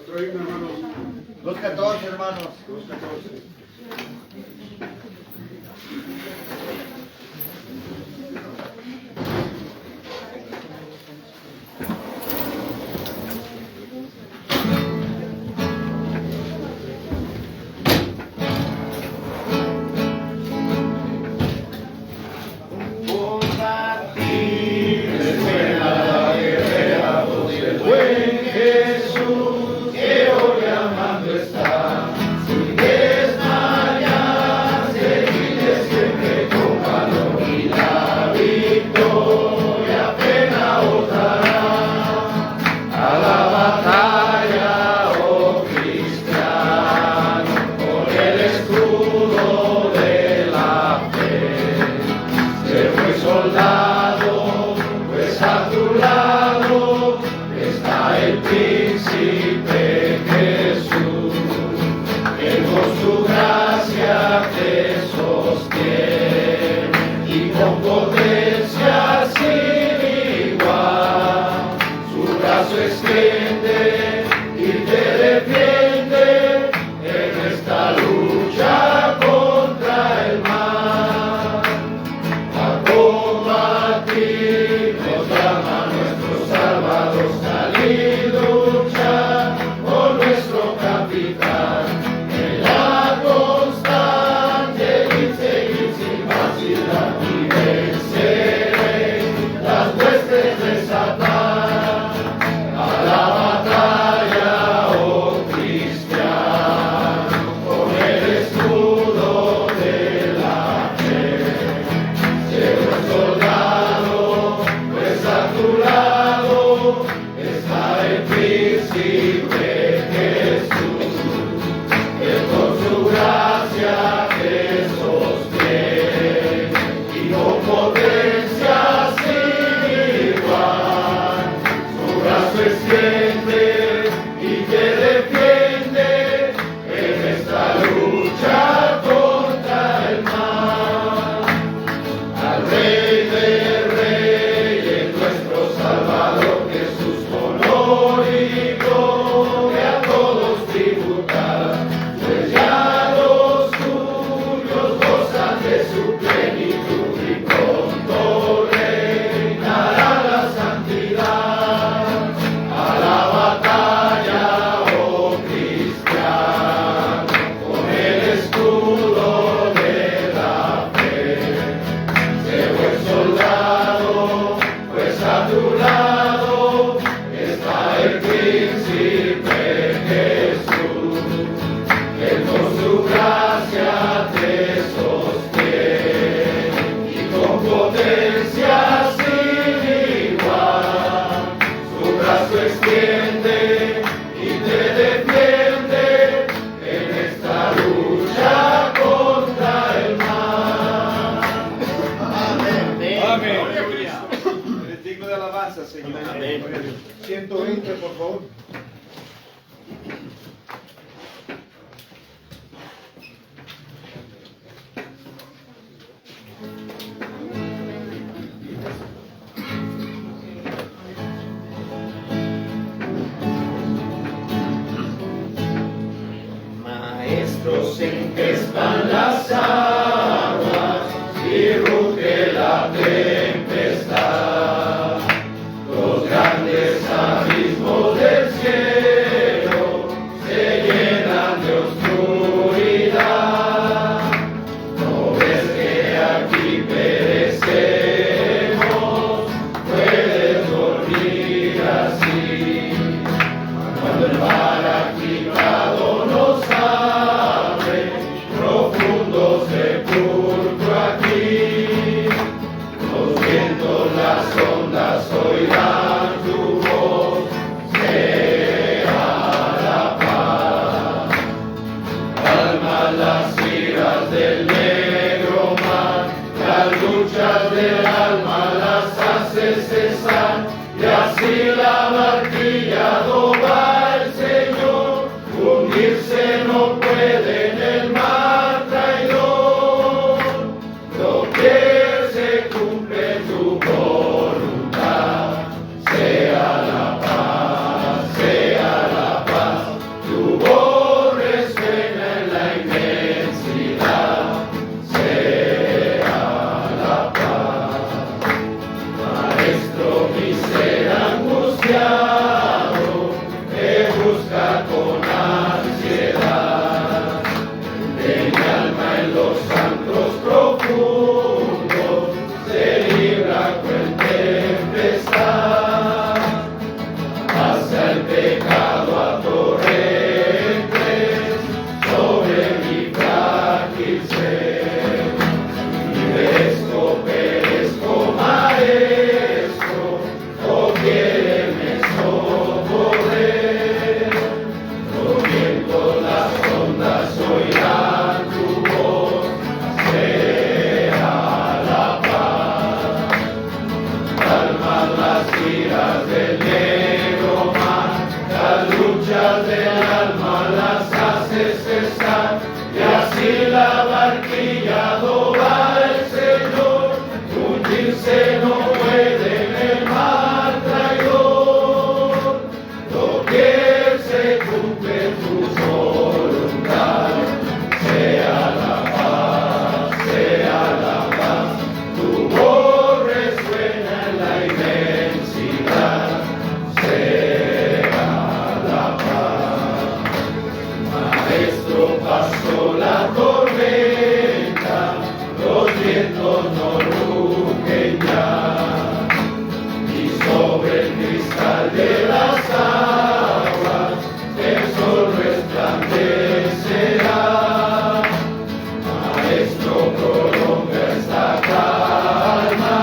Otro himno, hermanos. 2:14, hermanos. 2:14. Señor. 120, por favor. Maestros encrespan las aguas y ruge la tempestad. Los grandes abismos del cielo se llenan de oscuridad. No ves que aquí olas del negro mar, las luchas del alma las hace cesar, y así la barquilla va el Señor, hundirse no puede en el mar traidor. Doquier se cumple tu voluntad, sea la paz, tu voz resuena en la inmensidad, sea la paz. Maestro, mi ser angustiado, te busca con ansiedad, de mi alma en los santos profundos, se libra cual tempestad, pasa el pecado a torrentes sobre mi frágil ser, y perezco maestro, oh quiéreme socorrer, los vientos, las ondas oirán tu voz, sea la paz, calma las iras del negro mar, las luchas del alma las hace cesar, y así la barquilla va el Señor, hundirse no puede en el mar traidor. Doquier se cumple tu voluntad, sea la paz, tu voz resuena en la inmensidad, sea la paz. Maestro, pasó la tormenta, los vientos no rugen ya, y sobre el cristal de las aguas el sol resplandecerá. Maestro, prolonga esta calma,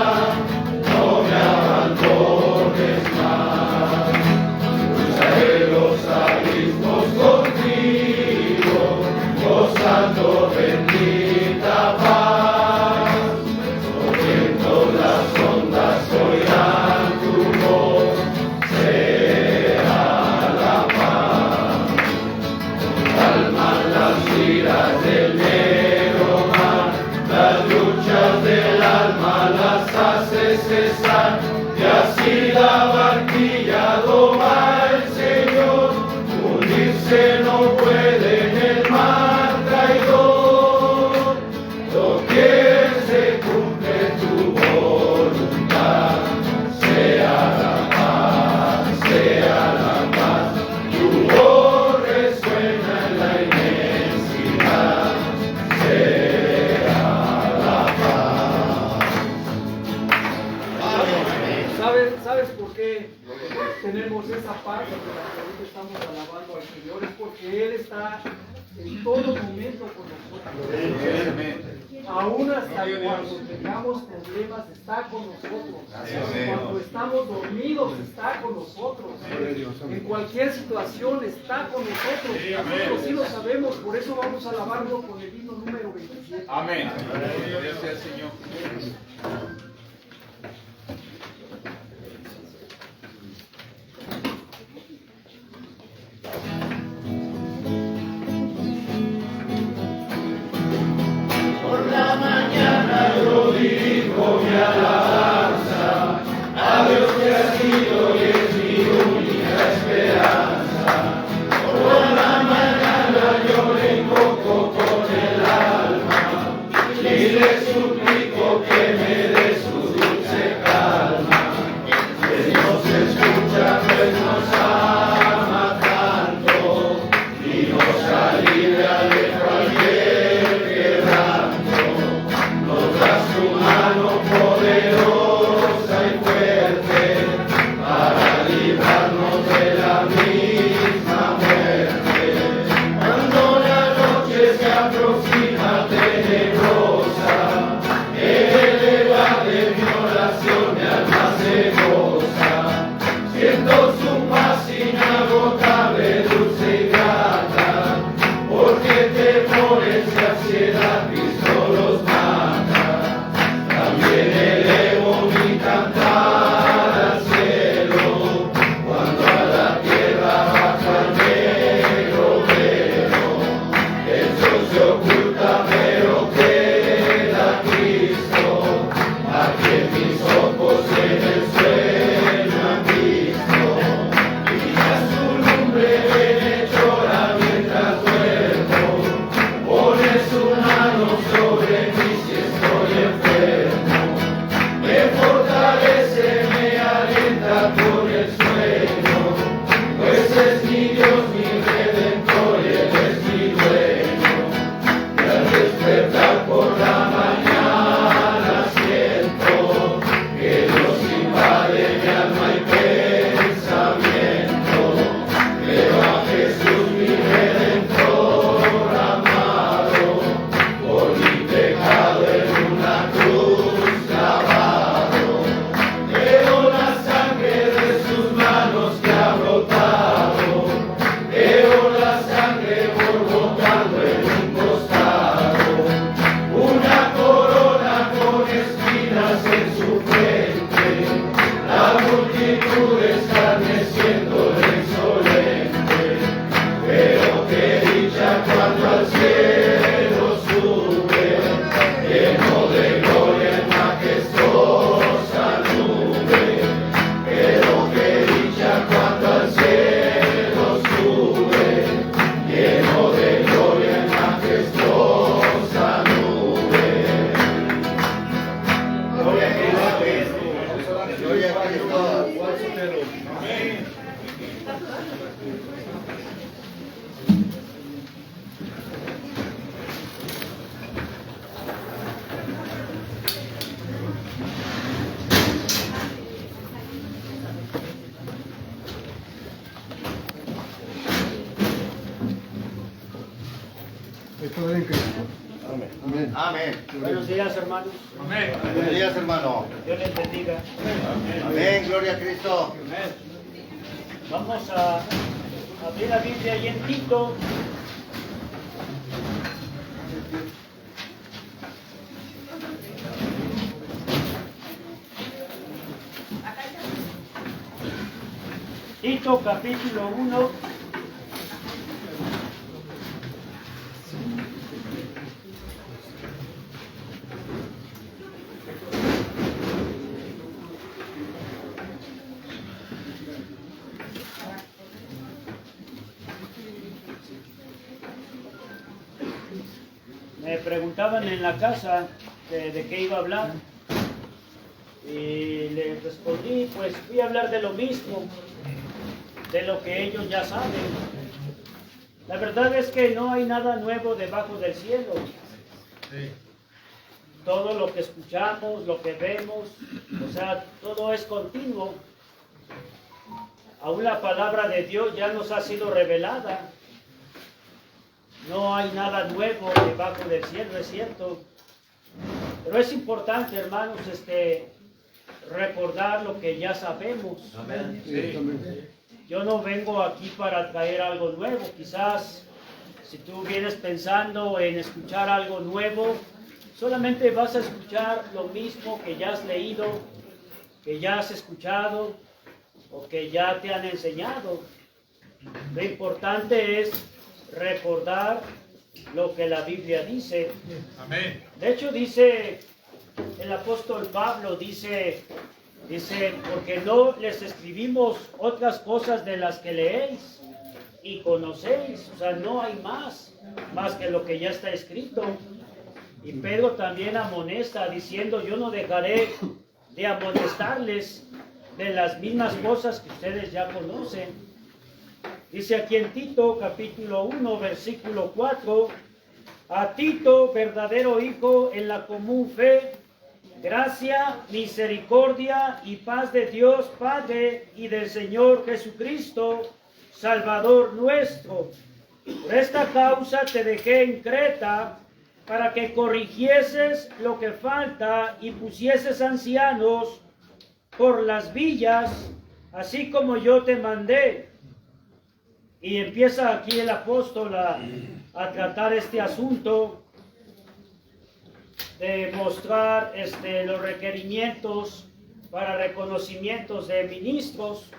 no me abandones más, cruzaré los abismos contigo, gozando bendita paz. Los vientos, las ondas oirán tu voz, sea la paz. Calman las iras del negro mar, las luchas del alma las hace cesar, y así la barquilla va el Señor, hundirse no puede en el mar traidor. Doquier se cumple tu voluntad, sea la paz, tu voz resuena en la inmensidad, sea la paz. ¿Sabes por qué tenemos esa paz de la que ahorita estamos alabando al Señor? Es porque Él está en todo momento con nosotros. Aún hasta cuando tengamos problemas, está con nosotros. Cuando estamos dormidos, está con nosotros. En cualquier situación, está con nosotros. Nosotros sí lo sabemos, por eso vamos a alabarlo con el himno número 27. Amén. Gracias al Señor. Por la mañana yo digo mi alabanza, a Dios que ha sido y es mi única esperanza. Por la mañana yo le invoco con el alma y le suplico que me dé Estoy en Cristo. Amén. Amén. Buenos días, hermanos. Buenos días, hermano. Dios les bendiga. Amén. Gloria a Cristo. Vamos a abrir la Biblia ahí en Tito. Tito capítulo 1. Me preguntaban en la casa de qué iba a hablar y les respondí, pues voy a hablar de lo mismo, de lo que ellos ya saben. La verdad es que no hay nada nuevo debajo del cielo. Todo lo que escuchamos, lo que vemos, o sea, todo es continuo. Aún la palabra de Dios ya nos ha sido revelada. No hay nada nuevo debajo del cielo, es cierto. Pero es importante, hermanos, recordar lo que ya sabemos. Amén. Yo no vengo aquí para traer algo nuevo. Quizás si tú vienes pensando en escuchar algo nuevo, solamente vas a escuchar lo mismo que ya has leído, que ya has escuchado o que ya te han enseñado. Lo importante es recordar lo que la Biblia dice. Amén. De hecho, dice el apóstol Pablo, dice, porque no les escribimos otras cosas de las que leéis y conocéis. O sea, no hay más que lo que ya está escrito. Y Pedro también amonesta diciendo, yo no dejaré de amonestarles de las mismas cosas que ustedes ya conocen. Dice aquí en Tito, capítulo 1, versículo 4, a Tito, verdadero hijo en la común fe, gracia, misericordia y paz de Dios Padre y del Señor Jesucristo, Salvador nuestro. Por esta causa te dejé en Creta, para que corrigieses lo que falta y pusieses ancianos por las villas, así como yo te mandé. Y empieza aquí el apóstol a tratar este asunto de mostrar los requerimientos para reconocimientos de ministros.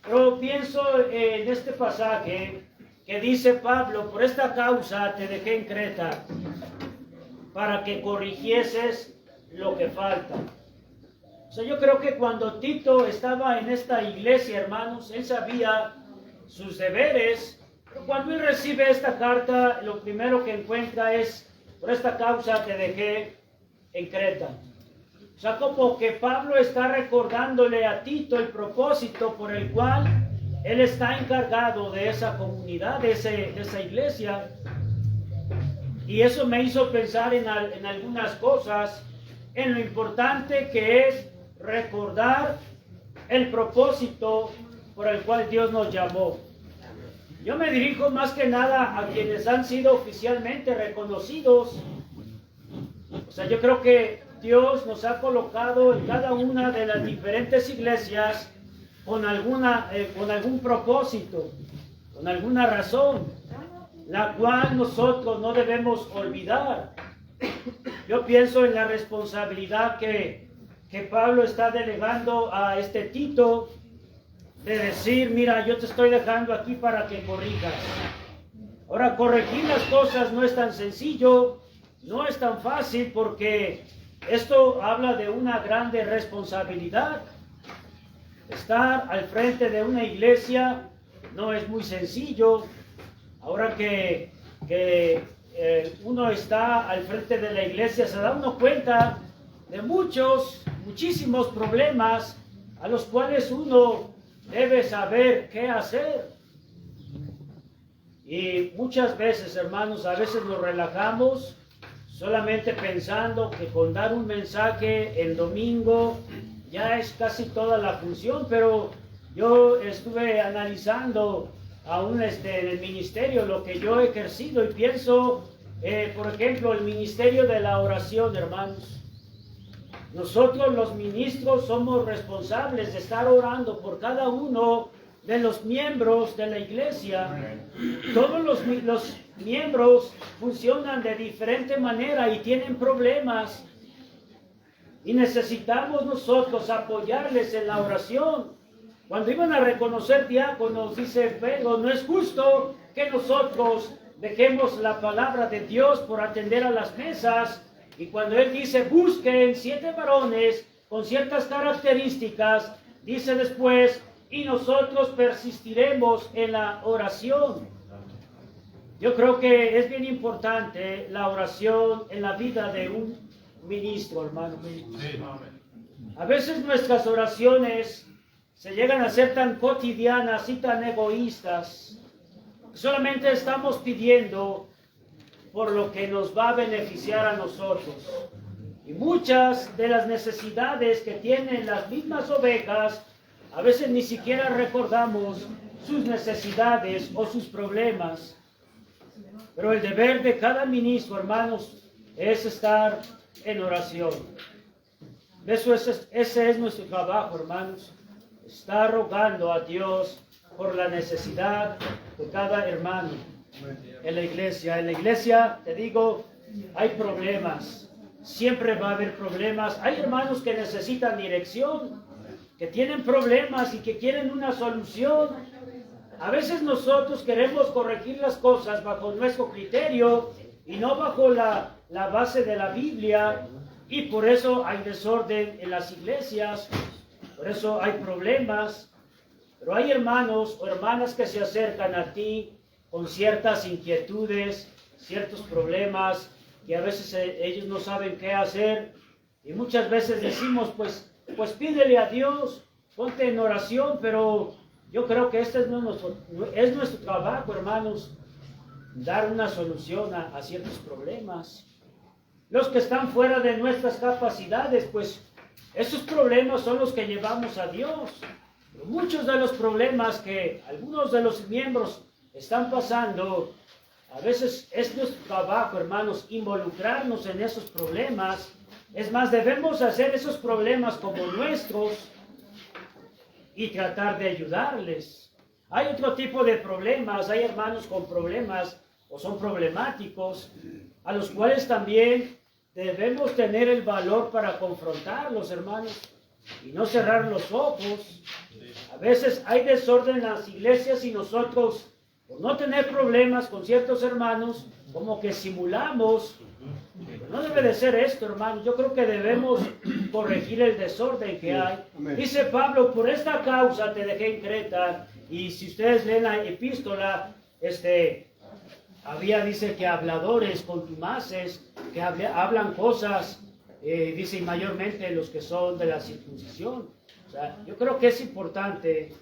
Pero pienso en este pasaje que dice Pablo, por esta causa te dejé en Creta, para que corrigieses lo que falta. O sea, yo creo que cuando Tito estaba en esta iglesia, hermanos, él sabía sus deberes, pero cuando él recibe esta carta, lo primero que encuentra es, por esta causa te dejé en Creta. O sea, como que Pablo está recordándole a Tito el propósito por el cual él está encargado de esa comunidad, de esa iglesia. Y eso me hizo pensar en algunas cosas, en lo importante que es recordar el propósito por el cual Dios nos llamó. Yo me dirijo más que nada a quienes han sido oficialmente reconocidos. O sea, yo creo que Dios nos ha colocado en cada una de las diferentes iglesias con algún propósito, con alguna razón, la cual nosotros no debemos olvidar. Yo pienso en la responsabilidad que Pablo está delegando a Tito, de decir, mira, yo te estoy dejando aquí para que corrijas. Ahora, corregir las cosas no es tan sencillo, no es tan fácil, porque esto habla de una grande responsabilidad. Estar al frente de una iglesia no es muy sencillo. Ahora que uno está al frente de la iglesia, se da uno cuenta de muchísimos problemas a los cuales uno debe saber qué hacer. Y muchas veces, hermanos, a veces nos relajamos solamente pensando que con dar un mensaje el domingo ya es casi toda la función, pero yo estuve analizando aún en el ministerio lo que yo he ejercido y pienso por ejemplo, el ministerio de la oración, hermanos. Nosotros los ministros somos responsables de estar orando por cada uno de los miembros de la iglesia. Todos los miembros funcionan de diferente manera y tienen problemas. Y necesitamos nosotros apoyarles en la oración. Cuando iban a reconocer diáconos, dice Pedro, no es justo que nosotros dejemos la palabra de Dios por atender a las mesas. Y cuando él dice, busquen 7 varones con ciertas características, dice después, y nosotros persistiremos en la oración. Yo creo que es bien importante la oración en la vida de un ministro, hermano. A veces nuestras oraciones se llegan a ser tan cotidianas y tan egoístas, que solamente estamos pidiendo por lo que nos va a beneficiar a nosotros. Y muchas de las necesidades que tienen las mismas ovejas, a veces ni siquiera recordamos sus necesidades o sus problemas. Pero el deber de cada ministro, hermanos, es estar en oración. Ese es nuestro trabajo, hermanos. Estar rogando a Dios por la necesidad de cada hermano en la iglesia. En la iglesia, te digo, hay problemas. Siempre va a haber problemas. Hay hermanos que necesitan dirección, que tienen problemas y que quieren una solución. A veces nosotros queremos corregir las cosas bajo nuestro criterio y no bajo la base de la Biblia, y por eso hay desorden en las iglesias, por eso hay problemas. Pero hay hermanos o hermanas que se acercan a ti con ciertas inquietudes, ciertos problemas, y a veces ellos no saben qué hacer, y muchas veces decimos, pues pídele a Dios, ponte en oración, pero yo creo que este es nuestro trabajo, hermanos, dar una solución a ciertos problemas. Los que están fuera de nuestras capacidades, pues esos problemas son los que llevamos a Dios. Pero muchos de los problemas que algunos de los miembros están pasando, a veces es nuestro trabajo, hermanos, involucrarnos en esos problemas. Es más, debemos hacer esos problemas como nuestros y tratar de ayudarles. Hay otro tipo de problemas, hay hermanos con problemas o son problemáticos, a los cuales también debemos tener el valor para confrontarlos, hermanos, y no cerrar los ojos. A veces hay desorden en las iglesias y nosotros, por no tener problemas con ciertos hermanos, como que simulamos. Pero no debe de ser esto, hermanos. Yo creo que debemos corregir el desorden que hay. Dice Pablo, por esta causa te dejé en Creta. Y si ustedes leen la epístola, dice que habladores contumaces, que hablan cosas, dice, y mayormente los que son de la circuncisión. O sea, yo creo que es importante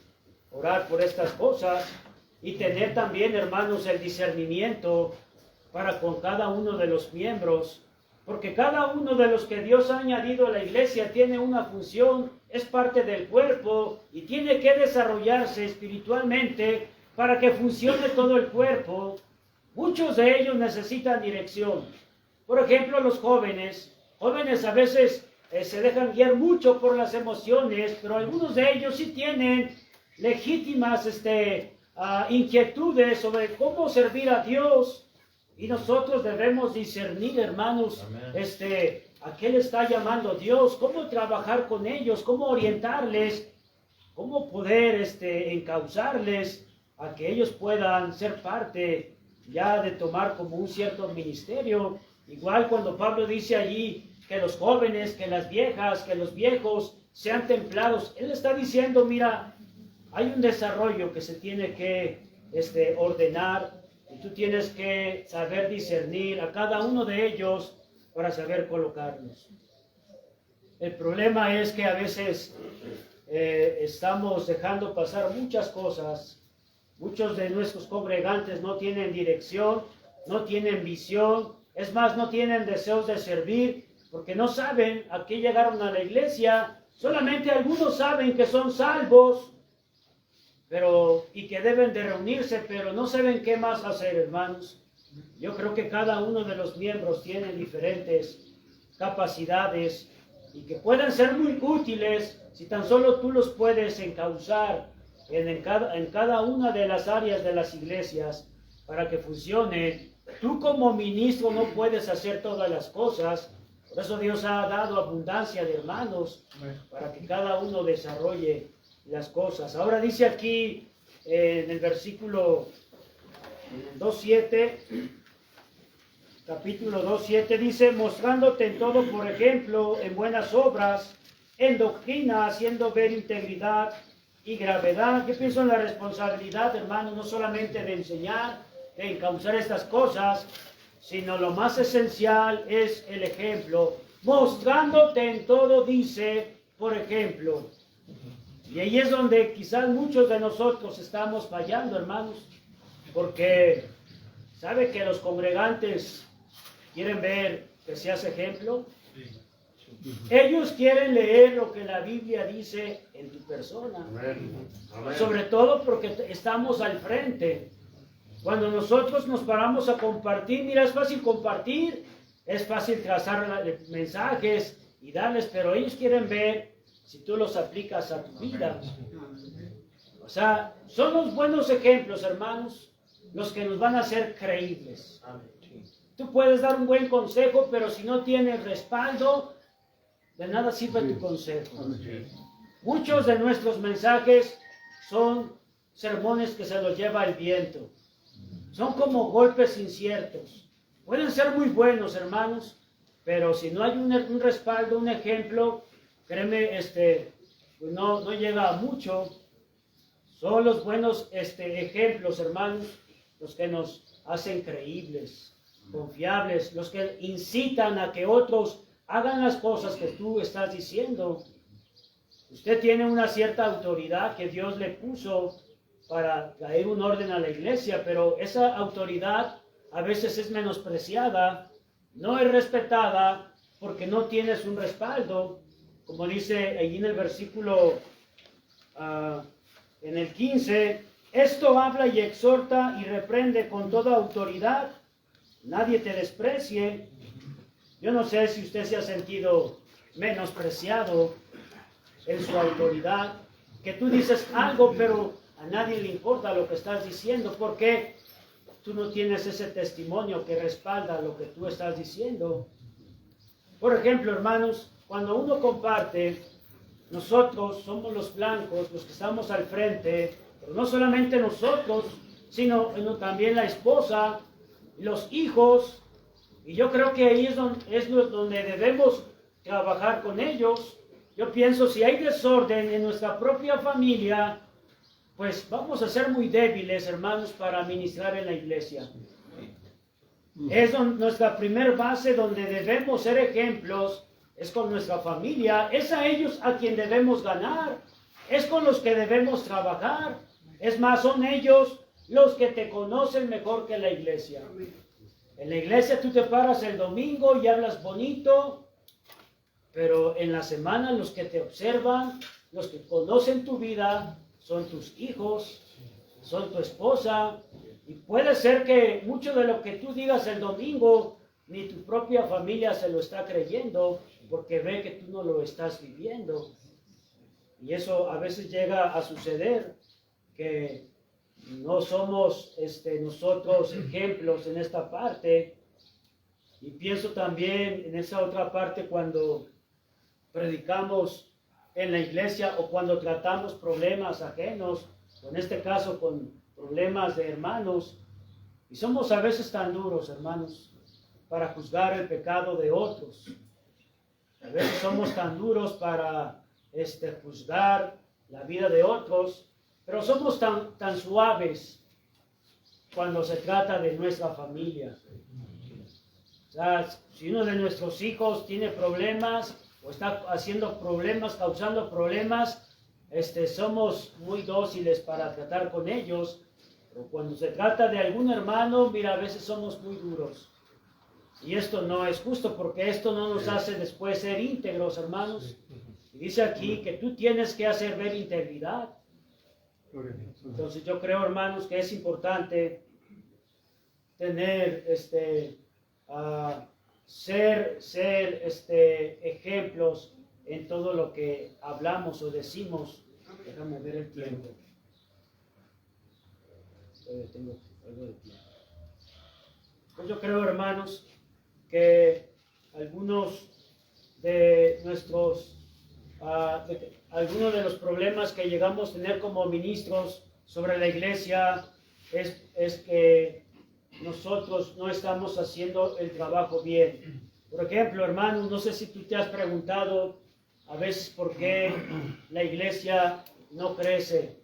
orar por estas cosas y tener también, hermanos, el discernimiento para con cada uno de los miembros, porque cada uno de los que Dios ha añadido a la iglesia tiene una función, es parte del cuerpo y tiene que desarrollarse espiritualmente para que funcione todo el cuerpo. Muchos de ellos necesitan dirección. Por ejemplo, los jóvenes a veces se dejan guiar mucho por las emociones, pero algunos de ellos sí tienen legítimas inquietudes sobre cómo servir a Dios. Y nosotros debemos discernir, hermanos, a qué le está llamando Dios, cómo trabajar con ellos, cómo orientarles, cómo poder encauzarles a que ellos puedan ser parte ya de tomar como un cierto ministerio. Igual cuando Pablo dice allí que los jóvenes, que las viejas, que los viejos sean templados, él está diciendo, mira, hay un desarrollo que se tiene que ordenar, y tú tienes que saber discernir a cada uno de ellos para saber colocarlos. El problema es que a veces estamos dejando pasar muchas cosas. Muchos de nuestros congregantes no tienen dirección, no tienen visión, es más, no tienen deseos de servir, porque no saben a qué llegaron a la iglesia. Solamente algunos saben que son salvos, y que deben de reunirse, pero no saben qué más hacer, hermanos. Yo creo que cada uno de los miembros tiene diferentes capacidades y que pueden ser muy útiles si tan solo tú los puedes encauzar en cada una de las áreas de las iglesias para que funcione. Tú como ministro no puedes hacer todas las cosas, por eso Dios ha dado abundancia de hermanos para que cada uno desarrolle las cosas. Ahora dice aquí en el versículo 2:7, capítulo 2:7, dice: mostrándote en todo por ejemplo, en buenas obras, en doctrina, haciendo ver integridad y gravedad. Yo pienso en la responsabilidad, hermanos, no solamente de enseñar, de encauzar estas cosas, sino lo más esencial es el ejemplo. Mostrándote en todo, dice, por ejemplo. Y ahí es donde quizás muchos de nosotros estamos fallando, hermanos, porque ¿sabe que los congregantes quieren ver que seas ejemplo? Ellos quieren leer lo que la Biblia dice en tu persona. Sobre todo porque estamos al frente. Cuando nosotros nos paramos a compartir, mira, es fácil compartir, es fácil trazar mensajes y darles, pero ellos quieren ver si tú los aplicas a tu vida. O sea, son los buenos ejemplos, hermanos, los que nos van a hacer creíbles. Tú puedes dar un buen consejo, pero si no tienes respaldo, de nada sirve tu consejo. Muchos de nuestros mensajes son sermones que se los lleva el viento. Son como golpes inciertos. Pueden ser muy buenos, hermanos, pero si no hay un respaldo, un ejemplo, créeme, pues no llega a mucho. Son los buenos ejemplos, hermanos, los que nos hacen creíbles, confiables, los que incitan a que otros hagan las cosas que tú estás diciendo. Usted tiene una cierta autoridad que Dios le puso para traer un orden a la iglesia, pero esa autoridad a veces es menospreciada, no es respetada porque no tienes un respaldo, como dice allí en el versículo en el 15, esto habla y exhorta y reprende con toda autoridad, nadie te desprecie. Yo no sé si usted se ha sentido menospreciado en su autoridad, que tú dices algo, pero a nadie le importa lo que estás diciendo, porque tú no tienes ese testimonio que respalda lo que tú estás diciendo. Por ejemplo, hermanos, cuando uno comparte, nosotros somos los blancos, los que estamos al frente, pero no solamente nosotros, sino también la esposa, los hijos, y yo creo que ahí es donde debemos trabajar con ellos. Yo pienso, si hay desorden en nuestra propia familia, pues vamos a ser muy débiles, hermanos, para ministrar en la iglesia. Es nuestra primer base donde debemos ser ejemplos, es con nuestra familia, es a ellos a quien debemos ganar, es con los que debemos trabajar. Es más, son ellos los que te conocen mejor que la iglesia. En la iglesia tú te paras el domingo y hablas bonito, pero en la semana los que te observan, los que conocen tu vida, son tus hijos, son tu esposa, y puede ser que mucho de lo que tú digas el domingo, ni tu propia familia se lo está creyendo, porque ve que tú no lo estás viviendo. Y eso a veces llega a suceder, que no somos nosotros ejemplos en esta parte. Y pienso también en esa otra parte cuando predicamos en la iglesia o cuando tratamos problemas ajenos, o en este caso con problemas de hermanos, y somos a veces tan duros, hermanos, para juzgar el pecado de otros. A veces somos tan duros para juzgar la vida de otros, pero somos tan suaves cuando se trata de nuestra familia. O sea, si uno de nuestros hijos tiene problemas, o está haciendo problemas, causando problemas, somos muy dóciles para tratar con ellos, pero cuando se trata de algún hermano, mira, a veces somos muy duros. Y esto no es justo, porque esto no nos hace después ser íntegros, hermanos. Y dice aquí que tú tienes que hacer ver integridad. Entonces yo creo, hermanos, que es importante tener, ser ejemplos en todo lo que hablamos o decimos. Déjame ver el tiempo. Tengo algo de tiempo. Pues yo creo, hermanos, que algunos de algunos de los problemas que llegamos a tener como ministros sobre la iglesia es que nosotros no estamos haciendo el trabajo bien. Por ejemplo, hermanos, no sé si tú te has preguntado a veces por qué la iglesia no crece,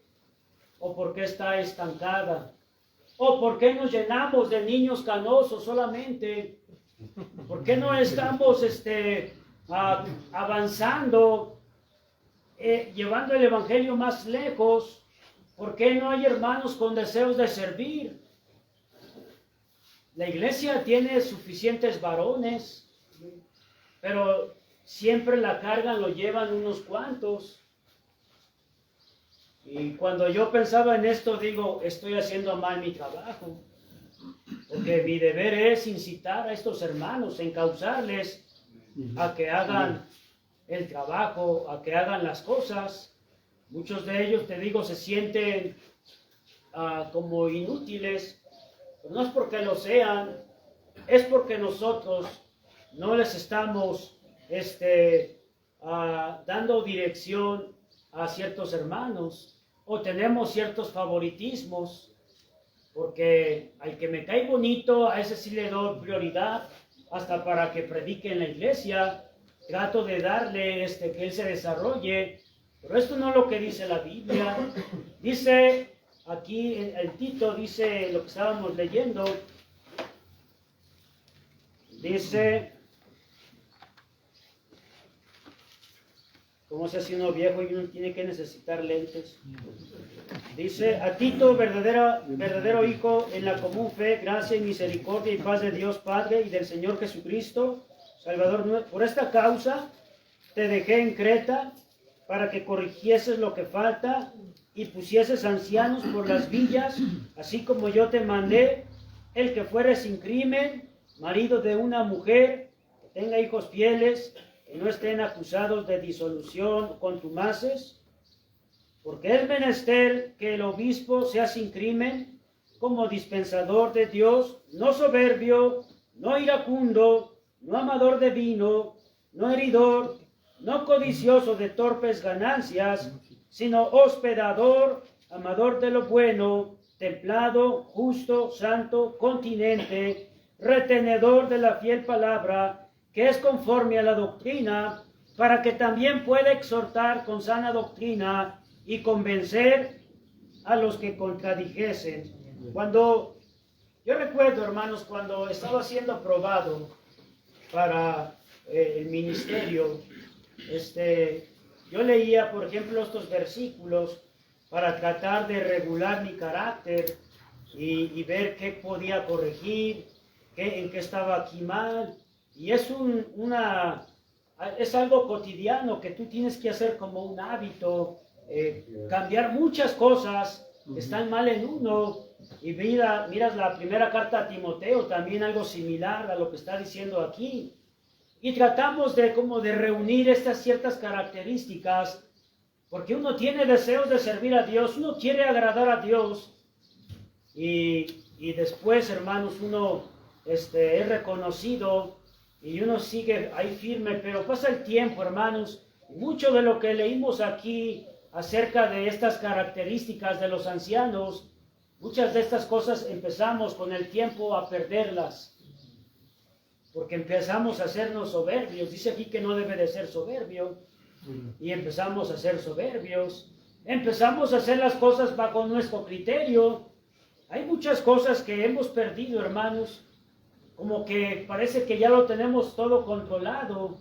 o por qué está estancada, o por qué nos llenamos de niños canosos solamente, por qué no estamos avanzando, llevando el evangelio más lejos, por qué no hay hermanos con deseos de servir. La iglesia tiene suficientes varones, pero siempre la carga lo llevan unos cuantos. Y cuando yo pensaba en esto, digo, estoy haciendo mal mi trabajo. Porque mi deber es incitar a estos hermanos, encauzarles a que hagan el trabajo, a que hagan las cosas. Muchos de ellos, te digo, se sienten como inútiles. Pero no es porque lo sean, es porque nosotros no les estamos dando dirección a ciertos hermanos, o tenemos ciertos favoritismos, porque al que me cae bonito, a ese sí le doy prioridad, hasta para que predique en la iglesia, trato de darle que él se desarrolle, pero esto no es lo que dice la Biblia. Dice aquí el Tito, dice lo que estábamos leyendo, dice, ¿cómo se hace uno viejo y uno tiene que necesitar lentes? Dice, a Tito, verdadero hijo en la común fe, gracia y misericordia y paz de Dios Padre y del Señor Jesucristo, Salvador nuestro. Por esta causa te dejé en Creta para que corrigieses lo que falta y pusieses ancianos por las villas, así como yo te mandé, el que fuere sin crimen, marido de una mujer, que tenga hijos fieles, que no estén acusados de disolución o contumaces, porque es menester que el obispo sea sin crimen, como dispensador de Dios, no soberbio, no iracundo, no amador de vino, no heridor, no codicioso de torpes ganancias, sino hospedador, amador de lo bueno, templado, justo, santo, continente, retenedor de la fiel palabra, que es conforme a la doctrina, para que también pueda exhortar con sana doctrina y convencer a los que contradijesen. Yo recuerdo, hermanos, cuando estaba siendo probado para el ministerio, yo leía, por ejemplo, estos versículos para tratar de regular mi carácter y ver qué podía corregir, en qué estaba aquí mal. Y es es algo cotidiano que tú tienes que hacer como un hábito, cambiar muchas cosas que están mal en uno. Y miras la primera carta a Timoteo, también algo similar a lo que está diciendo aquí. Y tratamos de reunir estas ciertas características, porque uno tiene deseos de servir a Dios, uno quiere agradar a Dios, y después, hermanos, uno es reconocido y uno sigue ahí firme, pero pasa el tiempo, hermanos, mucho de lo que leímos aquí acerca de estas características de los ancianos, muchas de estas cosas empezamos con el tiempo a perderlas, porque empezamos a hacernos soberbios. Dice aquí que no debe de ser soberbio, y empezamos a ser soberbios, empezamos a hacer las cosas bajo nuestro criterio. Hay muchas cosas que hemos perdido, hermanos, como que parece que ya lo tenemos todo controlado,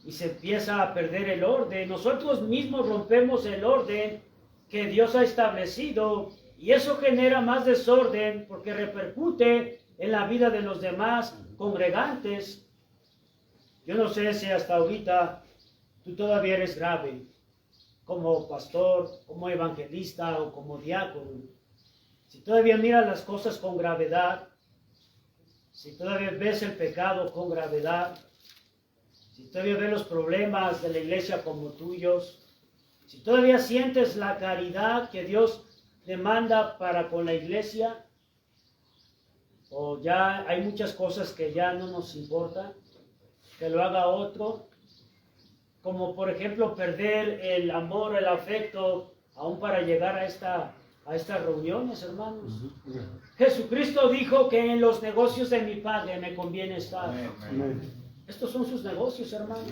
y se empieza a perder el orden. Nosotros mismos rompemos el orden que Dios ha establecido, y eso genera más desorden porque repercute en la vida de los demás congregantes. Yo no sé si hasta ahorita tú todavía eres grave como pastor, como evangelista o como diácono. Si todavía miras las cosas con gravedad, si todavía ves el pecado con gravedad, si todavía ves los problemas de la iglesia como tuyos, si todavía sientes la caridad que Dios demanda para con la iglesia, o ya hay muchas cosas que ya no nos importan, que lo haga otro, como por ejemplo perder el amor, el afecto, aún para llegar a estas reuniones, hermanos. Jesucristo dijo que en los negocios de mi Padre me conviene estar. Estos son sus negocios, hermanos.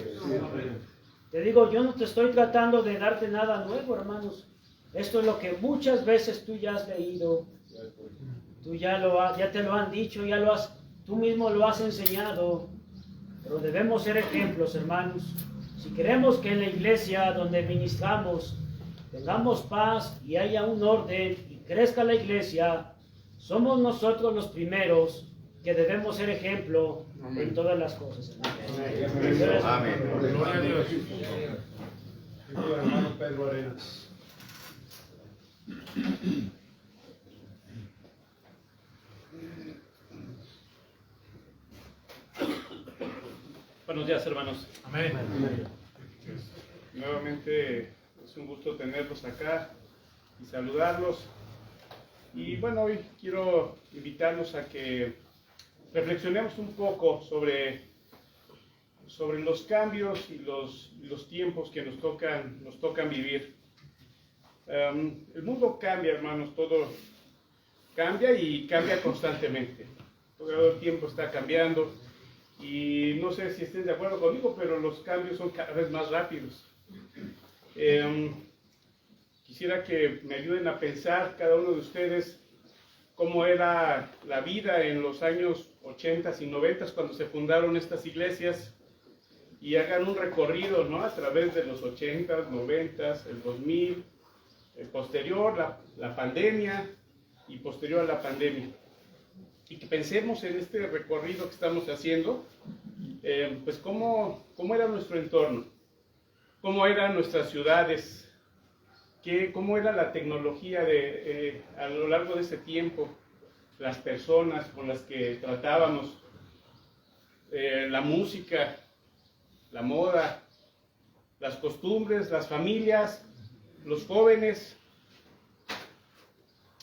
Te digo, yo no te estoy tratando de darte nada nuevo, hermanos. Esto es lo que muchas veces tú ya has leído. Tú ya te lo han dicho, tú mismo lo has enseñado. Pero debemos ser ejemplos, hermanos. Si queremos que en la iglesia donde ministramos tengamos paz y haya un orden y crezca la iglesia, somos nosotros los primeros que debemos ser ejemplo en todas las cosas. Amén. Amén. Gloria a Dios. Hermano Pedro Arenas. Buenos días, hermanos. Amén. Nuevamente es un gusto tenerlos acá y saludarlos. Y bueno, hoy quiero invitarlos a que reflexionemos un poco sobre los cambios y los tiempos que nos tocan vivir. El mundo cambia, hermanos, todo cambia y cambia constantemente. Todo el tiempo está cambiando. Y no sé si estén de acuerdo conmigo, pero los cambios son cada vez más rápidos. Quisiera que me ayuden a pensar cada uno de ustedes cómo era la vida en los años 80 y 90 cuando se fundaron estas iglesias y hagan un recorrido, ¿no?, a través de los 80, 90, el 2000, el posterior, la pandemia y posterior a la pandemia. Y que pensemos en este recorrido que estamos haciendo, pues cómo era nuestro entorno, cómo eran nuestras ciudades, cómo era la tecnología a lo largo de ese tiempo, las personas con las que tratábamos, la música, la moda, las costumbres, las familias, los jóvenes,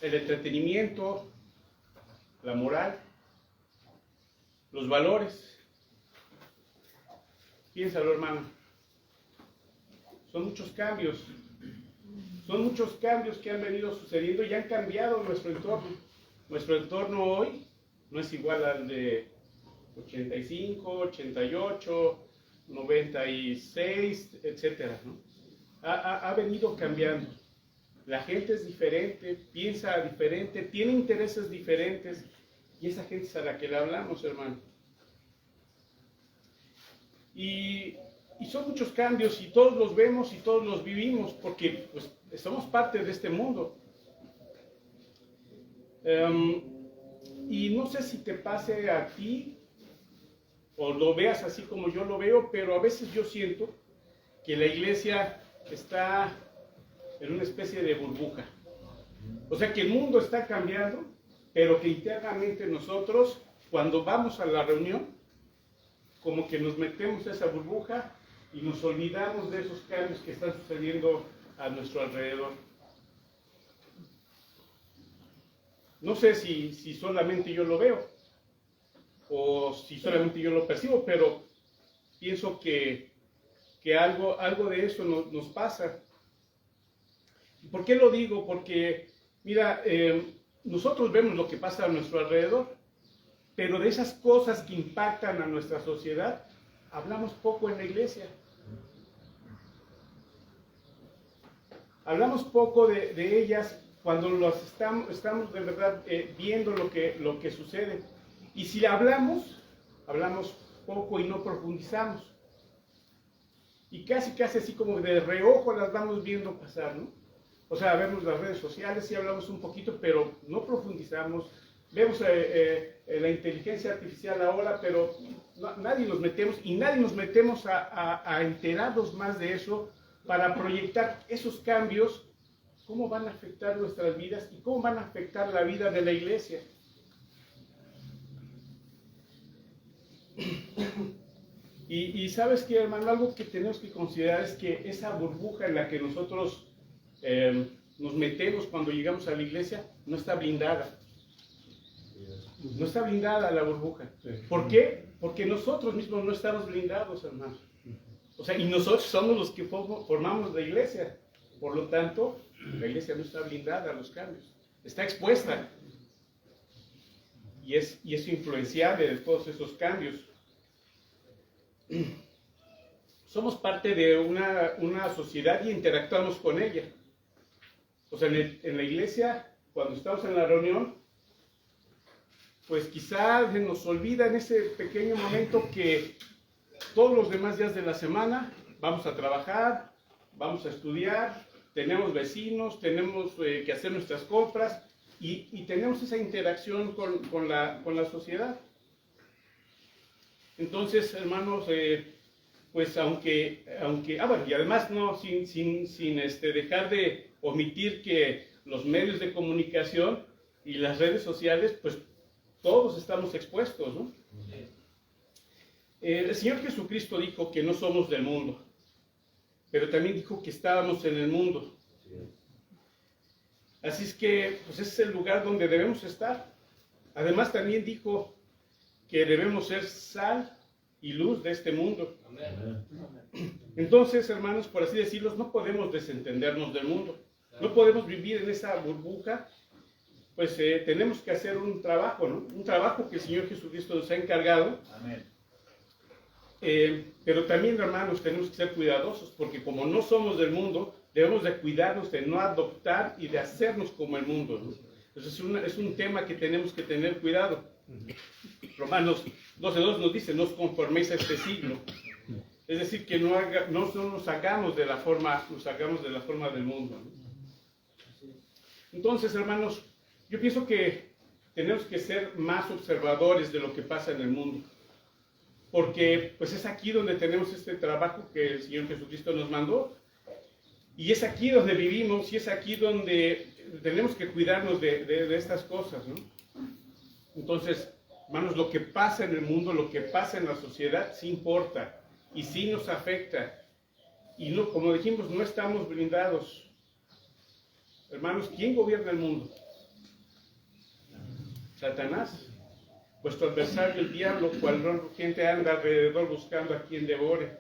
el entretenimiento, la moral, los valores. Piénsalo, hermano. Son muchos cambios que han venido sucediendo y han cambiado nuestro entorno. Nuestro entorno hoy no es igual al de 85, 88, 96, etcétera, ¿no? Ha venido cambiando. La gente es diferente, piensa diferente, tiene intereses diferentes, y esa gente es a la que le hablamos, hermano. Y son muchos cambios, y todos los vemos y todos los vivimos, porque pues, somos parte de este mundo. Y no sé si te pase a ti, o lo veas así como yo lo veo, pero a veces yo siento que la iglesia está en una especie de burbuja. O sea que el mundo está cambiando, pero que internamente nosotros, cuando vamos a la reunión, como que nos metemos a esa burbuja y nos olvidamos de esos cambios que están sucediendo a nuestro alrededor. No sé si solamente yo lo veo, o si solamente yo lo percibo, pero pienso que algo de eso nos pasa. ¿Por qué lo digo? Porque, mira, nosotros vemos lo que pasa a nuestro alrededor, pero de esas cosas que impactan a nuestra sociedad, hablamos poco en la iglesia. Hablamos poco de ellas cuando estamos de verdad viendo lo que sucede. Y si hablamos poco y no profundizamos. Y casi así como de reojo las vamos viendo pasar, ¿no? O sea, vemos las redes sociales, sí hablamos un poquito, pero no profundizamos. Vemos la inteligencia artificial ahora, pero nadie nos metemos a enterarnos más de eso para proyectar esos cambios, cómo van a afectar nuestras vidas y cómo van a afectar la vida de la iglesia. Y sabes que, hermano, algo que tenemos que considerar es que esa burbuja en la que nosotros nos metemos cuando llegamos a la iglesia no está blindada. No está blindada la burbuja. ¿Por qué? Porque nosotros mismos no estamos blindados, hermano. O sea, y nosotros somos los que formamos la iglesia. Por lo tanto, la iglesia no está blindada a los cambios. Está expuesta. Y es influenciable de todos esos cambios. Somos parte de una sociedad y interactuamos con ella. O sea, en la iglesia, cuando estamos en la reunión, pues quizás se nos olvida en ese pequeño momento que todos los demás días de la semana vamos a trabajar, vamos a estudiar, tenemos vecinos, tenemos que hacer nuestras compras y tenemos esa interacción con la sociedad. Entonces, hermanos, pues aunque bueno, y además no, sin dejar de omitir que los medios de comunicación y las redes sociales, pues todos estamos expuestos, ¿no? El Señor Jesucristo dijo que no somos del mundo, pero también dijo que estábamos en el mundo. Así es que, pues ese es el lugar donde debemos estar. Además también dijo que debemos ser sal y luz de este mundo. Entonces, hermanos, por así decirlo, no podemos desentendernos del mundo. No podemos vivir en esa burbuja. Pues tenemos que hacer un trabajo, ¿no? Un trabajo que el Señor Jesucristo nos ha encargado. Amén. Pero también, hermanos, tenemos que ser cuidadosos, porque como no somos del mundo, debemos de cuidarnos de no adoptar y de hacernos como el mundo, ¿no? Entonces es un tema que tenemos que tener cuidado. Romanos 12:2 nos dice, no os conforméis a este siglo. Es decir, que no nos hagamos de la forma del mundo, ¿no? Entonces, hermanos, yo pienso que tenemos que ser más observadores de lo que pasa en el mundo, porque pues es aquí donde tenemos este trabajo que el Señor Jesucristo nos mandó, y es aquí donde vivimos, y es aquí donde tenemos que cuidarnos de estas cosas, ¿no? Entonces, hermanos, lo que pasa en el mundo, lo que pasa en la sociedad, sí importa, y sí nos afecta, y no, como dijimos, no estamos blindados. Hermanos, ¿quién gobierna el mundo? Satanás, vuestro adversario el diablo, cual rugiente anda alrededor buscando a quien devore.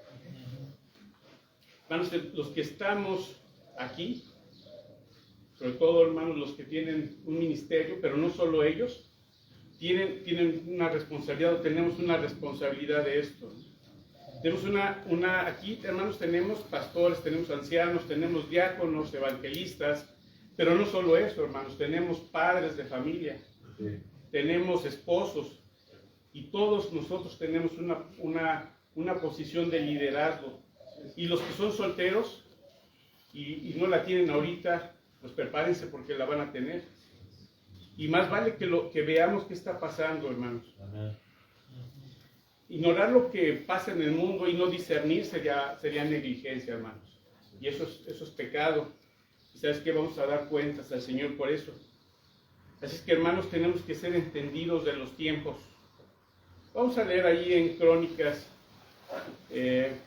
Hermanos, los que estamos aquí, sobre todo, hermanos, los que tienen un ministerio, pero no solo ellos, tienen una responsabilidad, o tenemos una responsabilidad de esto. Tenemos aquí, hermanos, tenemos pastores, tenemos ancianos, tenemos diáconos, evangelistas, pero no solo eso, hermanos, tenemos padres de familia, tenemos esposos, y todos nosotros tenemos una posición de liderazgo. Y los que son solteros y no la tienen ahorita, pues prepárense porque la van a tener. Y más vale que veamos qué está pasando, hermanos. Ignorar lo que pasa en el mundo y no discernir sería negligencia, hermanos. Y eso es pecado. Y sabes que vamos a dar cuentas al Señor por eso. Así es que, hermanos, tenemos que ser entendidos de los tiempos. Vamos a leer ahí en Crónicas,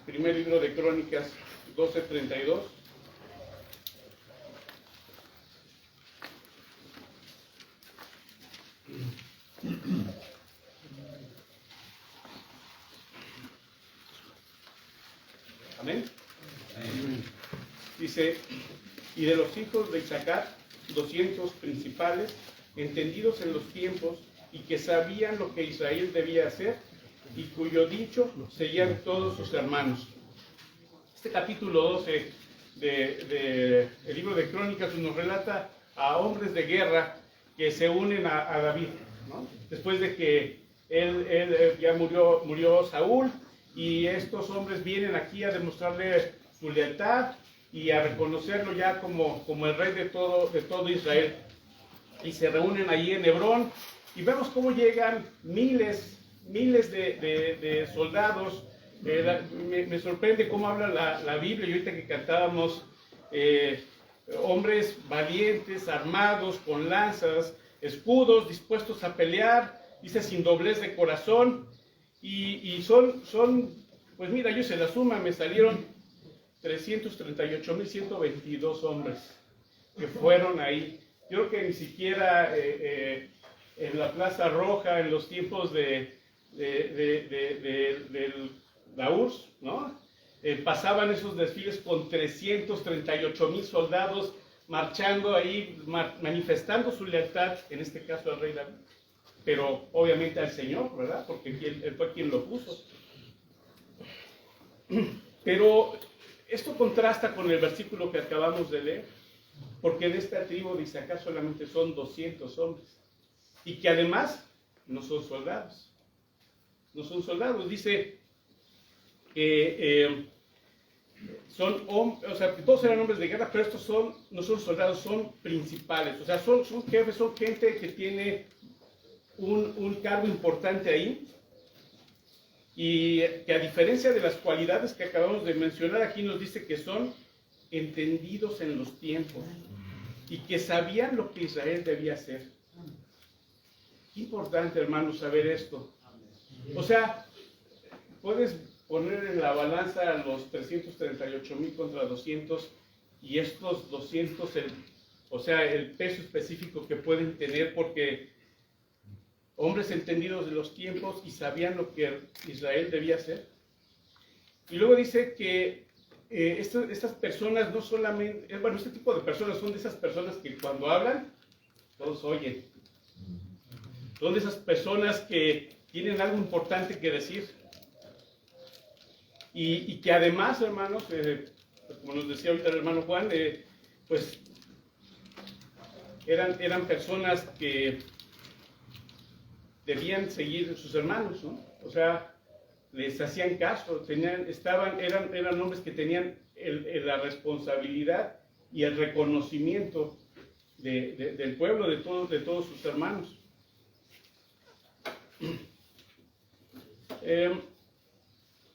primer libro de Crónicas 12:32. Amén. Dice, y de los hijos de Isaacar, 200 principales, entendidos en los tiempos, y que sabían lo que Israel debía hacer, y cuyo dicho seguían todos sus hermanos. Este capítulo 12 del libro de Crónicas nos relata a hombres de guerra que se unen a David, ¿no? Después de que él ya murió Saúl, y estos hombres vienen aquí a demostrarle su lealtad y a reconocerlo ya como el rey de todo Israel. Y se reúnen allí en Hebrón, y vemos cómo llegan miles de soldados. Me sorprende cómo habla la Biblia, y ahorita que cantábamos, hombres valientes, armados, con lanzas, escudos, dispuestos a pelear, dice sin doblez de corazón, Y pues mira, yo se la suma, me salieron 338,122 hombres que fueron ahí. Yo creo que ni siquiera en la Plaza Roja, en los tiempos del la URSS, ¿no? Pasaban esos desfiles con 338,000 soldados marchando ahí, manifestando su lealtad, en este caso al rey David, pero obviamente al Señor, ¿verdad? Porque él fue quien lo puso. Pero esto contrasta con el versículo que acabamos de leer, porque de esta tribu de Isaacar solamente son 200 hombres, y que además no son soldados. No son soldados, dice que o sea, que todos eran hombres de guerra, pero estos no son soldados, son principales, o sea, son jefes, son gente que tiene un cargo importante ahí, y que a diferencia de las cualidades que acabamos de mencionar, aquí nos dice que son entendidos en los tiempos, y que sabían lo que Israel debía hacer. Qué importante, hermanos, saber esto. O sea, puedes poner en la balanza los 338,000 contra 200, y estos 200, o sea, el peso específico que pueden tener, porque hombres entendidos de los tiempos y sabían lo que Israel debía hacer. Y luego dice que estas personas no solamente, bueno, este tipo de personas son de esas personas que cuando hablan, todos oyen. Son de esas personas que tienen algo importante que decir. Y que además, hermanos, como nos decía ahorita el hermano Juan, pues eran personas que debían seguir a sus hermanos, ¿no? O sea, les hacían caso, eran hombres que tenían la responsabilidad y el reconocimiento del pueblo, de todos sus hermanos.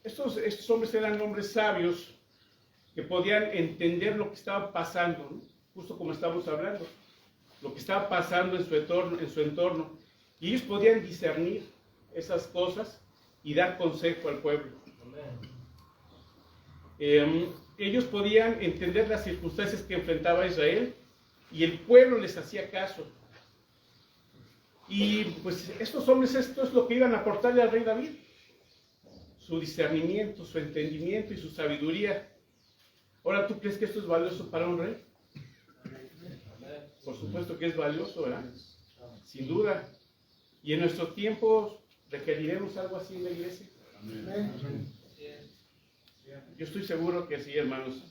Estos hombres eran hombres sabios que podían entender lo que estaba pasando, ¿no? Justo como estamos hablando, lo que estaba pasando en su entorno, y ellos podían discernir esas cosas y dar consejo al pueblo. Ellos podían entender las circunstancias que enfrentaba Israel, y el pueblo les hacía caso. Y pues estos hombres, esto es lo que iban a aportarle al rey David: su discernimiento, su entendimiento y su sabiduría. Ahora, ¿tú crees que esto es valioso para un rey? Por supuesto que es valioso, ¿verdad? Sin duda. Y en nuestros tiempos requeriremos algo así en la iglesia. Yo estoy seguro que sí, hermanos.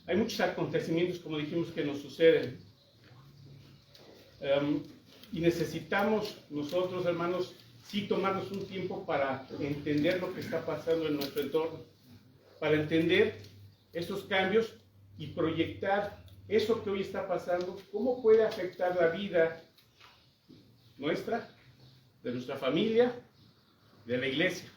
Hay muchos acontecimientos, como dijimos, que nos suceden. Y necesitamos nosotros, hermanos, sí tomarnos un tiempo para entender lo que está pasando en nuestro entorno, para entender esos cambios y proyectar eso que hoy está pasando, cómo puede afectar la vida nuestra, de nuestra familia, de la iglesia.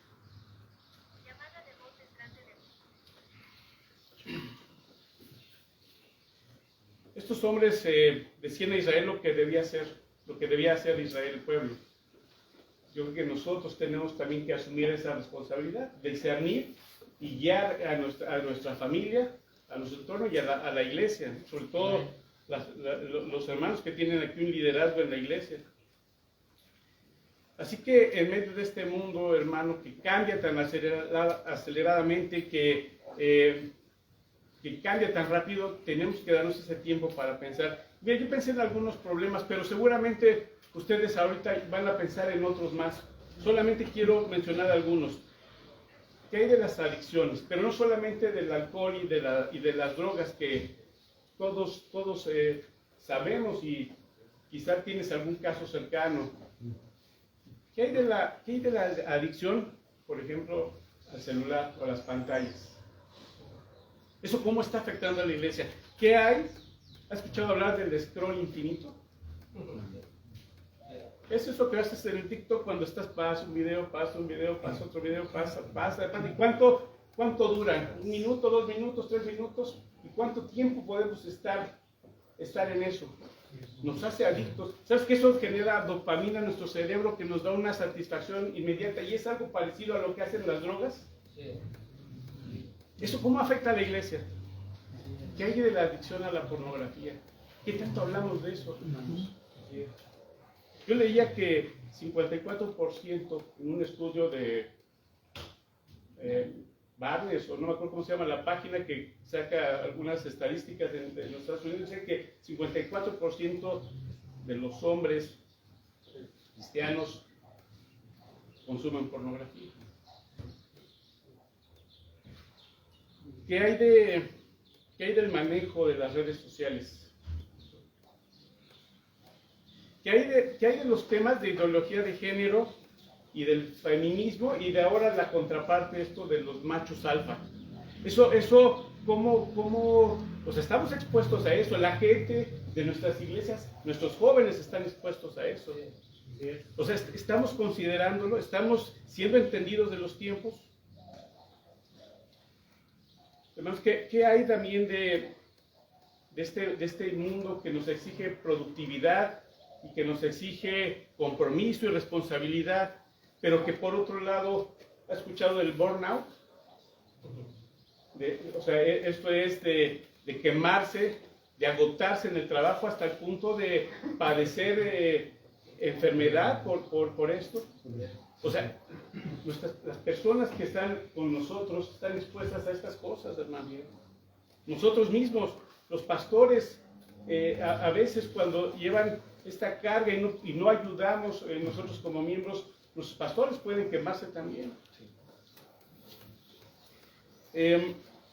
Estos hombres decían a Israel lo que debía hacer Israel, el pueblo. Yo creo que nosotros tenemos también que asumir esa responsabilidad, discernir y guiar a nuestra familia, a nuestro entorno y a la iglesia, sobre todo los hermanos que tienen aquí un liderazgo en la iglesia. Así que en medio de este mundo, hermano, que cambia tan aceleradamente, que cambia tan rápido, tenemos que darnos ese tiempo para pensar. Mira, yo pensé en algunos problemas, pero seguramente ustedes ahorita van a pensar en otros más. Solamente quiero mencionar algunos. ¿Qué hay de las adicciones? Pero no solamente del alcohol y de las drogas, que todos sabemos, y quizás tienes algún caso cercano. ¿Qué hay de la adicción, por ejemplo, al celular o a las pantallas? ¿Eso cómo está afectando a la iglesia? ¿Qué hay? ¿Has escuchado hablar del scroll infinito? Es eso que haces en el TikTok cuando estás, pasa un video, pasa otro video, pasa. ¿Y cuánto dura? ¿1 minuto, 2 minutos, 3 minutos? ¿Y cuánto tiempo podemos estar en eso? nos hace adictos. ¿Sabes que eso genera dopamina en nuestro cerebro que nos da una satisfacción inmediata? Y es algo parecido a lo que hacen las drogas. ¿Eso cómo afecta a la iglesia? ¿Qué hay de la adicción a la pornografía? ¿Qué tanto hablamos de eso, hermanos? Yo leía que 54% en un estudio de Barnes, o no me acuerdo cómo se llama la página que saca algunas estadísticas de los Estados Unidos, dice que 54% de los hombres cristianos consumen pornografía. ¿Qué hay del manejo de las redes sociales? ¿Qué hay de los temas de ideología de género y del feminismo y de ahora la contraparte esto de los machos alfa? ¿Cómo pues estamos expuestos a eso? La gente de nuestras iglesias, nuestros jóvenes están expuestos a eso. O sea, estamos considerándolo, estamos siendo entendidos de los tiempos. Hermanos, ¿qué hay también de este mundo que nos exige productividad y que nos exige compromiso y responsabilidad, pero que por otro lado, ¿ha escuchado del burnout? O sea, esto es de quemarse, de agotarse en el trabajo hasta el punto de padecer enfermedad por esto. O sea, las personas que están con nosotros están expuestas a estas cosas, hermano. Nosotros mismos, los pastores, a veces cuando llevan esta carga y no ayudamos nosotros como miembros, los pastores pueden quemarse también.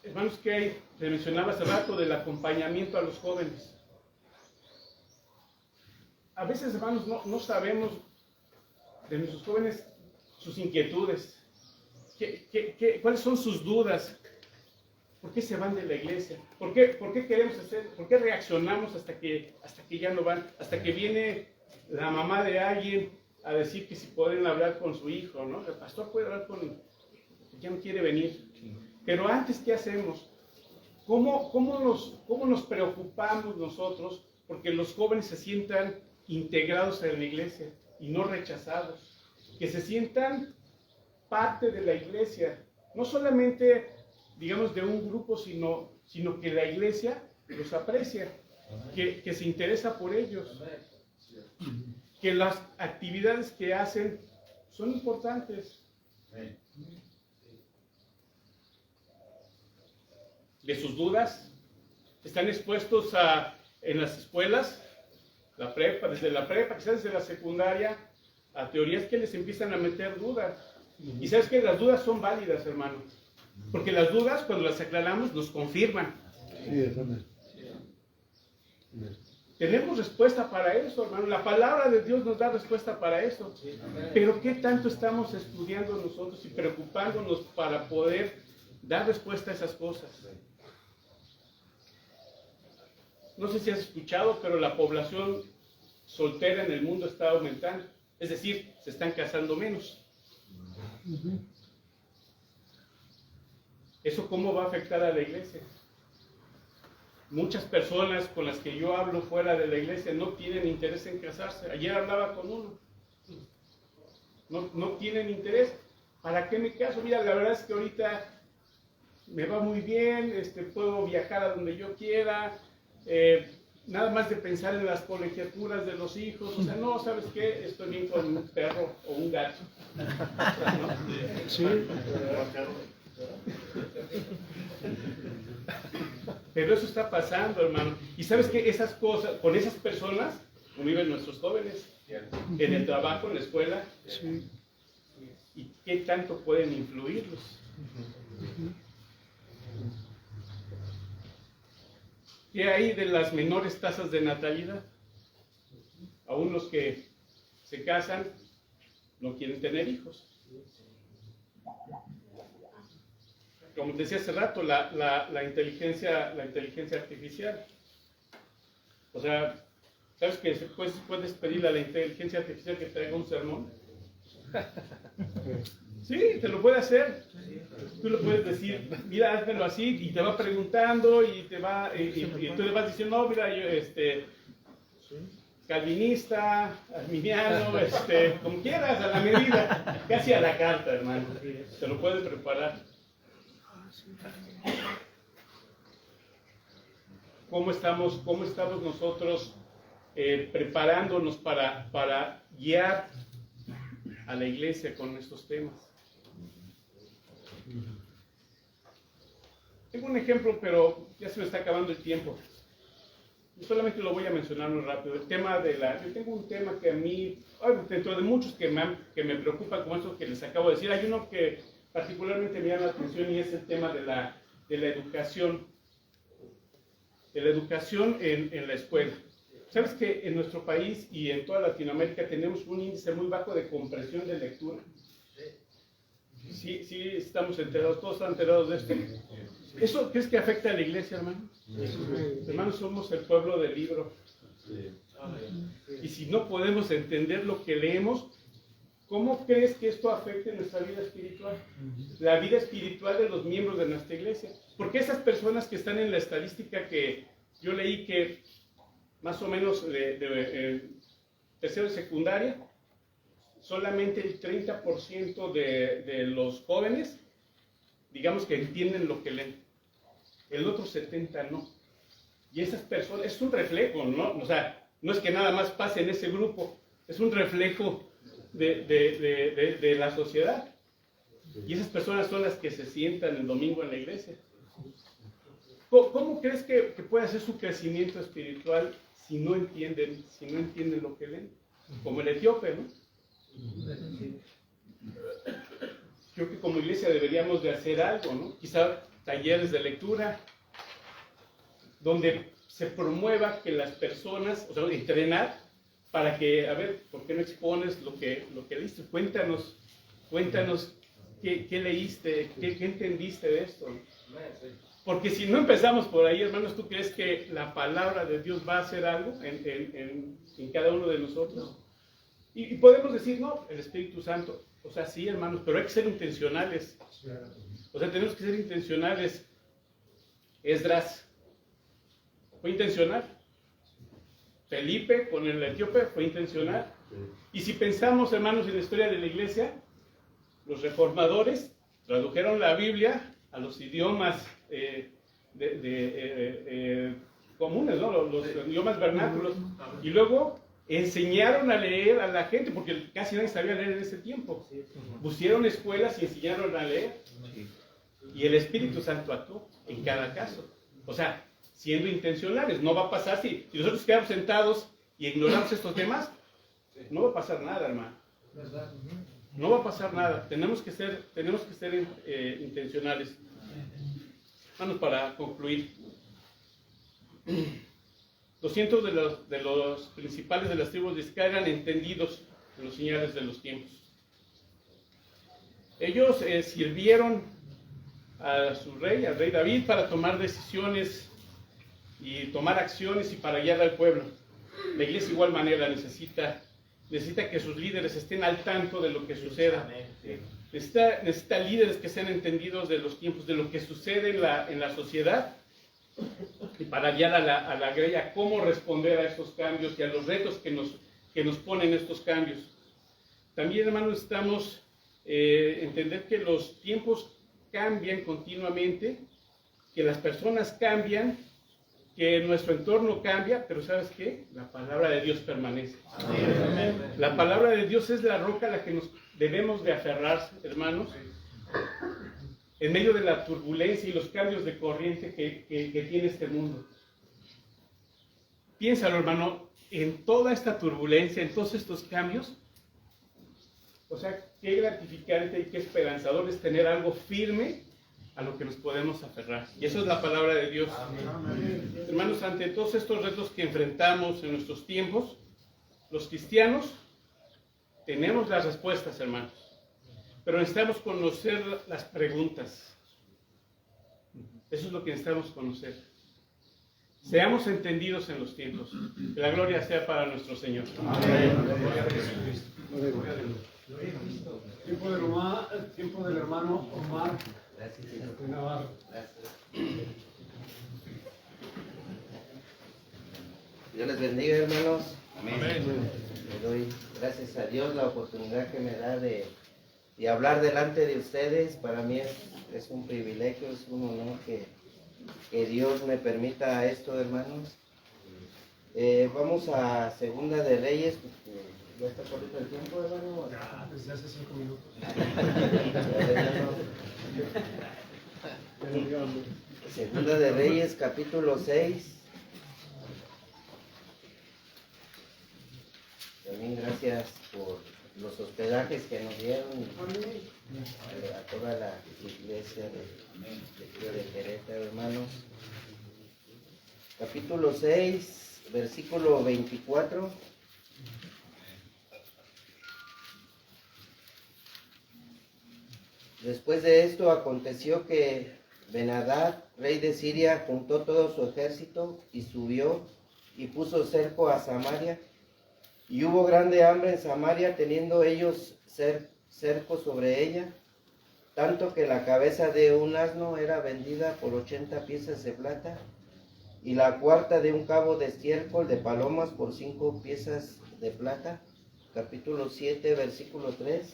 Hermanos, que hay, le mencionaba hace rato del acompañamiento a los jóvenes. A veces, hermanos, no sabemos de nuestros jóvenes sus inquietudes, cuáles son sus dudas, por qué se van de la iglesia, por qué queremos hacer, por qué reaccionamos hasta que ya no van, hasta que viene la mamá de alguien a decir que si pueden hablar con su hijo, ¿no? El pastor puede hablar con, ya no quiere venir. Pero antes, ¿qué hacemos? ¿Cómo nos preocupamos nosotros porque los jóvenes se sientan integrados en la iglesia y no rechazados? Que se sientan parte de la iglesia, no solamente, digamos, de un grupo, sino que la iglesia los aprecia, que se interesa por ellos, que las actividades que hacen son importantes. De sus dudas, están expuestos en las escuelas, la prepa, desde la prepa, quizás desde la secundaria, a teorías que les empiezan a meter dudas. Y sabes que las dudas son válidas, hermano, porque las dudas, cuando las aclaramos, nos confirman. Tenemos respuesta para eso, hermano. La palabra de Dios nos da respuesta para eso. Pero ¿qué tanto estamos estudiando nosotros y preocupándonos para poder dar respuesta a esas cosas? No sé si has escuchado, pero la población soltera en el mundo está aumentando. Es decir, se están casando menos. ¿Eso cómo va a afectar a la iglesia? Muchas personas con las que yo hablo fuera de la iglesia no tienen interés en casarse. Ayer hablaba con uno. No tienen interés. ¿Para qué me caso? Mira, la verdad es que ahorita me va muy bien, puedo viajar a donde yo quiera, nada más de pensar en las colegiaturas de los hijos. O sea, no, ¿sabes qué? Estoy bien con un perro o un gato. ¿No? Sí. Pero eso está pasando, hermano. Y sabes que esas cosas, con esas personas, conviven nuestros jóvenes, en el trabajo, en la escuela. Sí. ¿Y qué tanto pueden influirlos? ¿Qué hay de las menores tasas de natalidad? Aún los que se casan no quieren tener hijos. Como te decía hace rato, la inteligencia artificial. O sea, ¿sabes que puedes pedirle a la inteligencia artificial que te haga un sermón? Sí, te lo puede hacer. Tú le puedes decir, mira, házmelo así, y te va preguntando, y tú le vas diciendo, no, mira, yo, calvinista, arminiano, como quieras, a la medida, casi a la carta, hermano. Se lo pueden preparar. ¿Cómo estamos nosotros preparándonos para guiar a la iglesia con estos temas? Tengo un ejemplo, pero ya se me está acabando el tiempo. Yo solamente lo voy a mencionar muy rápido. El tema yo tengo un tema que a mí, dentro de muchos que me preocupan, como eso que les acabo de decir, hay uno que particularmente me llama la atención y es el tema de la educación. De la educación en la escuela. ¿Sabes que en nuestro país y en toda Latinoamérica tenemos un índice muy bajo de comprensión de lectura? Sí, estamos enterados, todos están enterados de esto. ¿Eso crees que afecta a la iglesia, hermano? Hermanos, somos el pueblo del libro. Y si no podemos entender lo que leemos, ¿cómo crees que esto afecte nuestra vida espiritual? La vida espiritual de los miembros de nuestra iglesia. Porque esas personas que están en la estadística que yo leí que más o menos de tercero y secundaria, solamente el 30% de los jóvenes, digamos que entienden lo que leen. El otro 70% no. Y esas personas, es un reflejo, ¿no? O sea, no es que nada más pase en ese grupo, es un reflejo de la sociedad. Y esas personas son las que se sientan el domingo en la iglesia. ¿Cómo crees que puede ser su crecimiento espiritual si no entienden lo que leen? Como el etíope, ¿no? Creo que como iglesia deberíamos de hacer algo, ¿no? Quizá talleres de lectura, donde se promueva que las personas, o sea, entrenar para que, a ver, ¿por qué no expones lo que leíste? Cuéntanos qué leíste, qué entendiste de esto. Porque si no empezamos por ahí, hermanos, ¿tú crees que la palabra de Dios va a hacer algo en cada uno de nosotros? Y podemos decir, no, el Espíritu Santo. O sea, sí, hermanos, pero hay que ser intencionales. O sea, tenemos que ser intencionales. Esdras fue intencional. Felipe con el etíope fue intencional. Y si pensamos, hermanos, en la historia de la iglesia, los reformadores tradujeron la Biblia a los idiomas comunes, ¿no? Los idiomas vernáculos. Y luego enseñaron a leer a la gente, porque casi nadie sabía leer en ese tiempo. Pusieron escuelas y enseñaron a leer. Y el Espíritu Santo actuó en cada caso. O sea, siendo intencionales. No va a pasar si nosotros quedamos sentados y ignoramos estos temas, no va a pasar nada, hermano. No va a pasar nada. Tenemos que ser intencionales. Hermanos, para concluir, 200 de los principales de las tribus de Israel eran entendidos en los señales de los tiempos. Ellos sirvieron a su rey, al rey David, para tomar decisiones y tomar acciones y para guiar al pueblo. La iglesia de igual manera necesita que sus líderes estén al tanto de lo que suceda. Necesita líderes que sean entendidos de los tiempos, de lo que sucede en la sociedad, y para guiar a la grey a cómo responder a estos cambios y a los retos que nos ponen estos cambios. También, hermanos, necesitamos entender que los tiempos cambian continuamente, que las personas cambian, que nuestro entorno cambia, pero ¿sabes qué? La palabra de Dios permanece. Amén. La palabra de Dios es la roca a la que nos debemos de aferrar, hermanos, en medio de la turbulencia y los cambios de corriente que tiene este mundo. Piénsalo, hermano, en toda esta turbulencia, en todos estos cambios. O sea, qué gratificante y qué esperanzador es tener algo firme a lo que nos podemos aferrar. Y eso es la palabra de Dios. Amén. Hermanos, ante todos estos retos que enfrentamos en nuestros tiempos, los cristianos tenemos las respuestas, hermanos. Pero necesitamos conocer las preguntas. Eso es lo que necesitamos conocer. Seamos entendidos en los tiempos. Que la gloria sea para nuestro Señor. Amén. Tiempo del hermano Omar. Dios les bendiga, hermanos. Amén. Le doy gracias a Dios la oportunidad que me da de hablar delante de ustedes. Para mí es un privilegio, es un honor que Dios me permita esto, hermanos. Vamos a Segunda de Reyes. ¿Ya está corriendo el tiempo, hermano? Ya, desde hace 5 minutos. Segunda de Reyes, capítulo 6. También gracias por los hospedajes que nos dieron a toda la iglesia de Querétaro, hermanos. Capítulo 6, versículo 24. Después de esto aconteció que Ben-Hadad, rey de Siria, juntó todo su ejército y subió y puso cerco a Samaria. Y hubo grande hambre en Samaria, teniendo ellos cerco sobre ella, tanto que la cabeza de un asno era vendida por 80 piezas de plata, y la cuarta de un cabo de estiércol de palomas por 5 piezas de plata. Capítulo 7, versículo 3.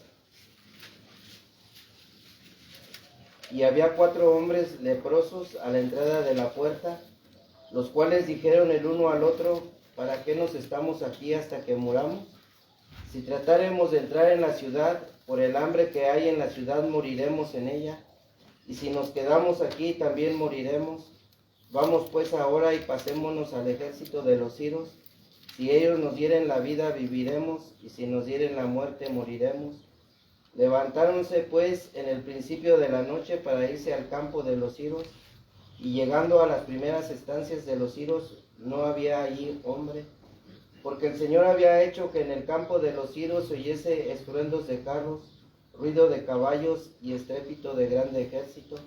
Y había 4 hombres leprosos a la entrada de la puerta, los cuales dijeron el uno al otro: ¿para qué nos estamos aquí hasta que muramos? Si tratáremos de entrar en la ciudad, por el hambre que hay en la ciudad moriremos en ella, y si nos quedamos aquí también moriremos. Vamos pues ahora y pasémonos al ejército de los siros. Si ellos nos dieren la vida, viviremos, y si nos dieren la muerte, moriremos. Levantáronse pues en el principio de la noche para irse al campo de los siros, y llegando a las primeras estancias de los siros, no había allí hombre, porque el Señor había hecho que en el campo de los siros se oyese estruendos de carros, ruido de caballos y estrépito de grande ejército.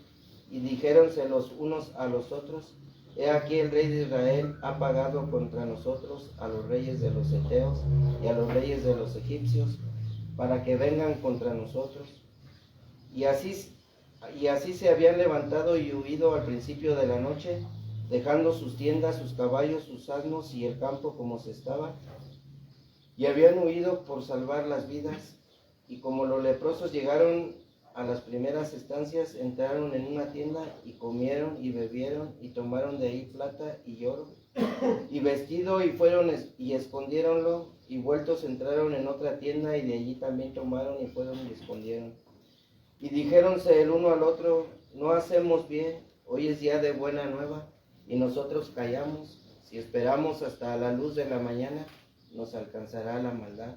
Y dijéronse los unos a los otros: he aquí el rey de Israel ha pagado contra nosotros a los reyes de los heteos y a los reyes de los egipcios, para que vengan contra nosotros. Y así se habían levantado y huido al principio de la noche, dejando sus tiendas, sus caballos, sus asnos y el campo como se estaba. Y habían huido por salvar las vidas. Y como los leprosos llegaron a las primeras estancias, entraron en una tienda y comieron y bebieron y tomaron de ahí plata y oro y vestido, y fueron y escondiéronlo, y vueltos entraron en otra tienda y de allí también tomaron y fueron y escondieron. Y dijéronse el uno al otro: no hacemos bien, hoy es día de buena nueva, y nosotros callamos. Si esperamos hasta la luz de la mañana, nos alcanzará la maldad.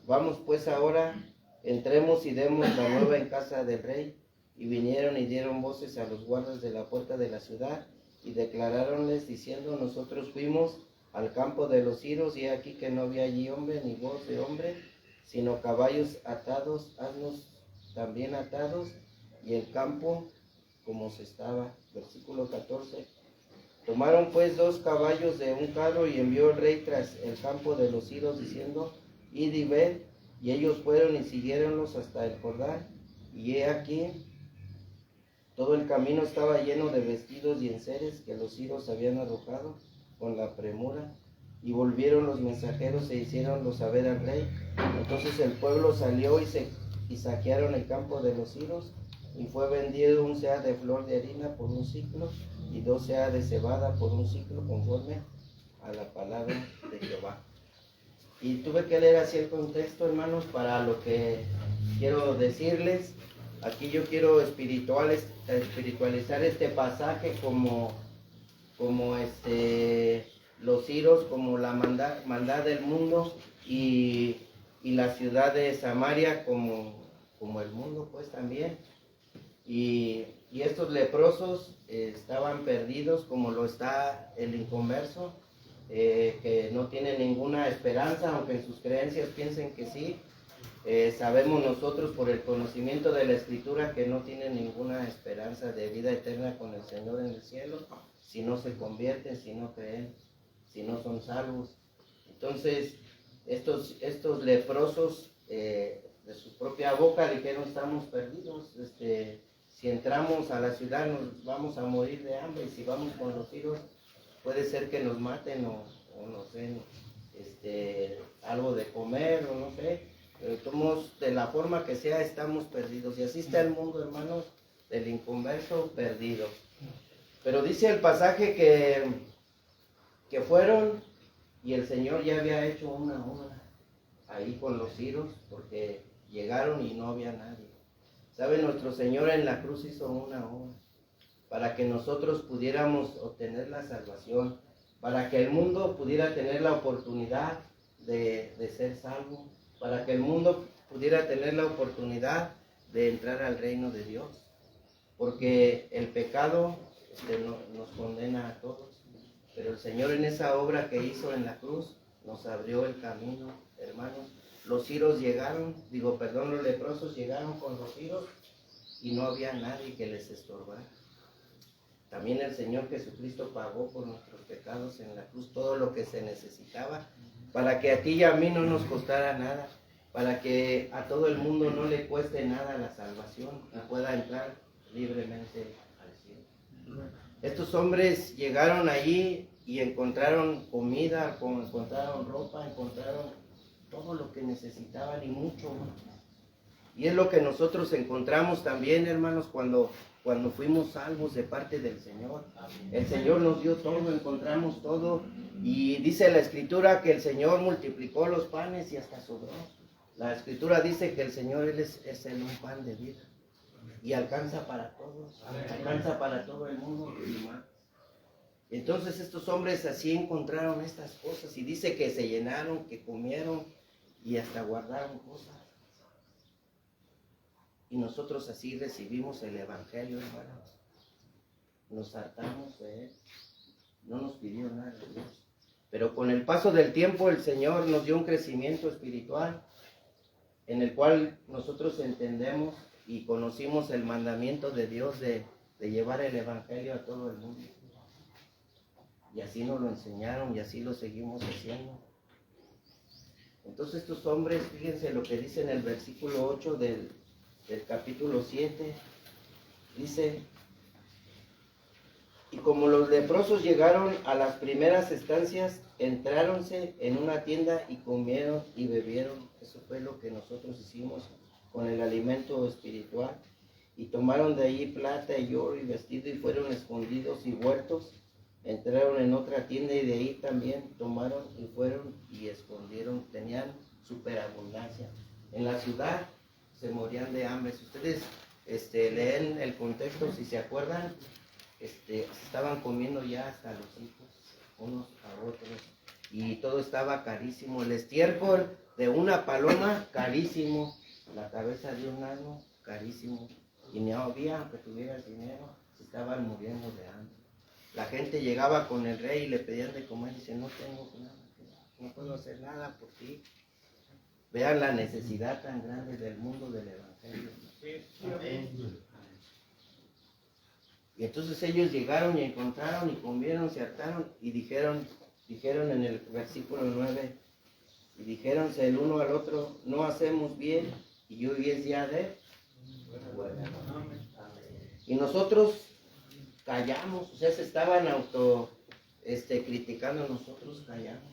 Vamos pues ahora, entremos y demos la nueva en casa del rey. Y vinieron y dieron voces a los guardas de la puerta de la ciudad, y declaráronles diciendo: nosotros fuimos al campo de los siros, y aquí que no había allí hombre ni voz de hombre, sino caballos atados, asnos también atados, y el campo como se estaba. Versículo 14. Tomaron pues 2 caballos de un carro, y envió el rey tras el campo de los siros, diciendo: id y ved. Y ellos fueron y siguiéronlos hasta el Jordán, y he aquí todo el camino estaba lleno de vestidos y enseres que los siros habían arrojado con la premura. Y volvieron los mensajeros e hicieronlo saber al rey. Entonces el pueblo salió y saquearon el campo de los siros, y fue vendido 1 seah de flor de harina por 1 siclo, y 2 seah de cebada por 1 siclo, conforme a la palabra de Jehová. Y tuve que leer así el contexto, hermanos, para lo que quiero decirles. Aquí yo quiero espiritualizar este pasaje como los siros, como la maldad del mundo, y la ciudad de Samaria como el mundo pues también. Y estos leprosos estaban perdidos, como lo está el inconverso, que no tiene ninguna esperanza, aunque en sus creencias piensen que sí. Sabemos nosotros por el conocimiento de la Escritura que no tienen ninguna esperanza de vida eterna con el Señor en el cielo, si no se convierten, si no creen, si no son salvos. Entonces estos leprosos de su propia boca dijeron: estamos perdidos, si entramos a la ciudad nos vamos a morir de hambre, y si vamos con los hijos puede ser que nos maten o o nos den algo de comer o no sé, pero todos, de la forma que sea, estamos perdidos. Y así está el mundo, hermanos, del inconverso perdido. Pero dice el pasaje que fueron y el Señor ya había hecho una obra ahí con los ciros, porque llegaron y no había nadie. ¿Sabe? Nuestro Señor en la cruz hizo una obra para que nosotros pudiéramos obtener la salvación, para que el mundo pudiera tener la oportunidad de ser salvo, para que el mundo pudiera tener la oportunidad de entrar al reino de Dios, porque el pecado nos condena a todos, pero el Señor en esa obra que hizo en la cruz nos abrió el camino, hermanos. Los ciros llegaron, los leprosos llegaron con los ciros y no había nadie que les estorbara. También el Señor Jesucristo pagó por nuestros pecados en la cruz todo lo que se necesitaba, para que a ti y a mí no nos costara nada, para que a todo el mundo no le cueste nada la salvación y pueda entrar libremente al cielo. Estos hombres llegaron allí y encontraron comida, encontraron ropa, encontraron todo lo que necesitaban y mucho más. Y es lo que nosotros encontramos también, hermanos, cuando fuimos salvos de parte del Señor. El Señor nos dio todo, encontramos todo. Y dice la Escritura que el Señor multiplicó los panes y hasta sobró. La Escritura dice que el Señor Él es el un pan de vida. Y alcanza para todos, alcanza para todo el mundo y más. Entonces estos hombres así encontraron estas cosas y dice que se llenaron, que comieron y hasta guardaron cosas. Y nosotros así recibimos el Evangelio, hermanos. Nos hartamos de Él. No nos pidió nada de Dios. Pero con el paso del tiempo el Señor nos dio un crecimiento espiritual en el cual nosotros entendemos y conocimos el mandamiento de Dios de llevar el Evangelio a todo el mundo. Y así nos lo enseñaron y así lo seguimos haciendo. Entonces estos hombres, fíjense lo que dice en el versículo 8 del capítulo 7, dice: y como los leprosos llegaron a las primeras estancias, entráronse en una tienda y comieron y bebieron. Eso fue lo que nosotros hicimos con el alimento espiritual. Y tomaron de allí plata y oro y vestido y fueron escondidos y vueltos. Entraron en otra tienda y de ahí también tomaron y fueron y escondieron. Tenían superabundancia. En la ciudad se morían de hambre. Si ustedes leen el contexto, si se acuerdan, estaban comiendo ya hasta los hijos, unos a otros, y todo estaba carísimo. El estiércol de una paloma, carísimo. La cabeza de un asno, carísimo. Y no había, aunque tuvieras dinero, se estaban muriendo de hambre. La gente llegaba con el rey y le pedían de comer y dice: no tengo nada, no puedo hacer nada por ti. Vean la necesidad tan grande del mundo del Evangelio. Y entonces ellos llegaron y encontraron y comieron, se hartaron y dijeron en el versículo 9, y dijéronse el uno al otro: no hacemos bien y hoy es día de buena. Y nosotros callamos, o sea, se estaban criticando, nosotros callamos.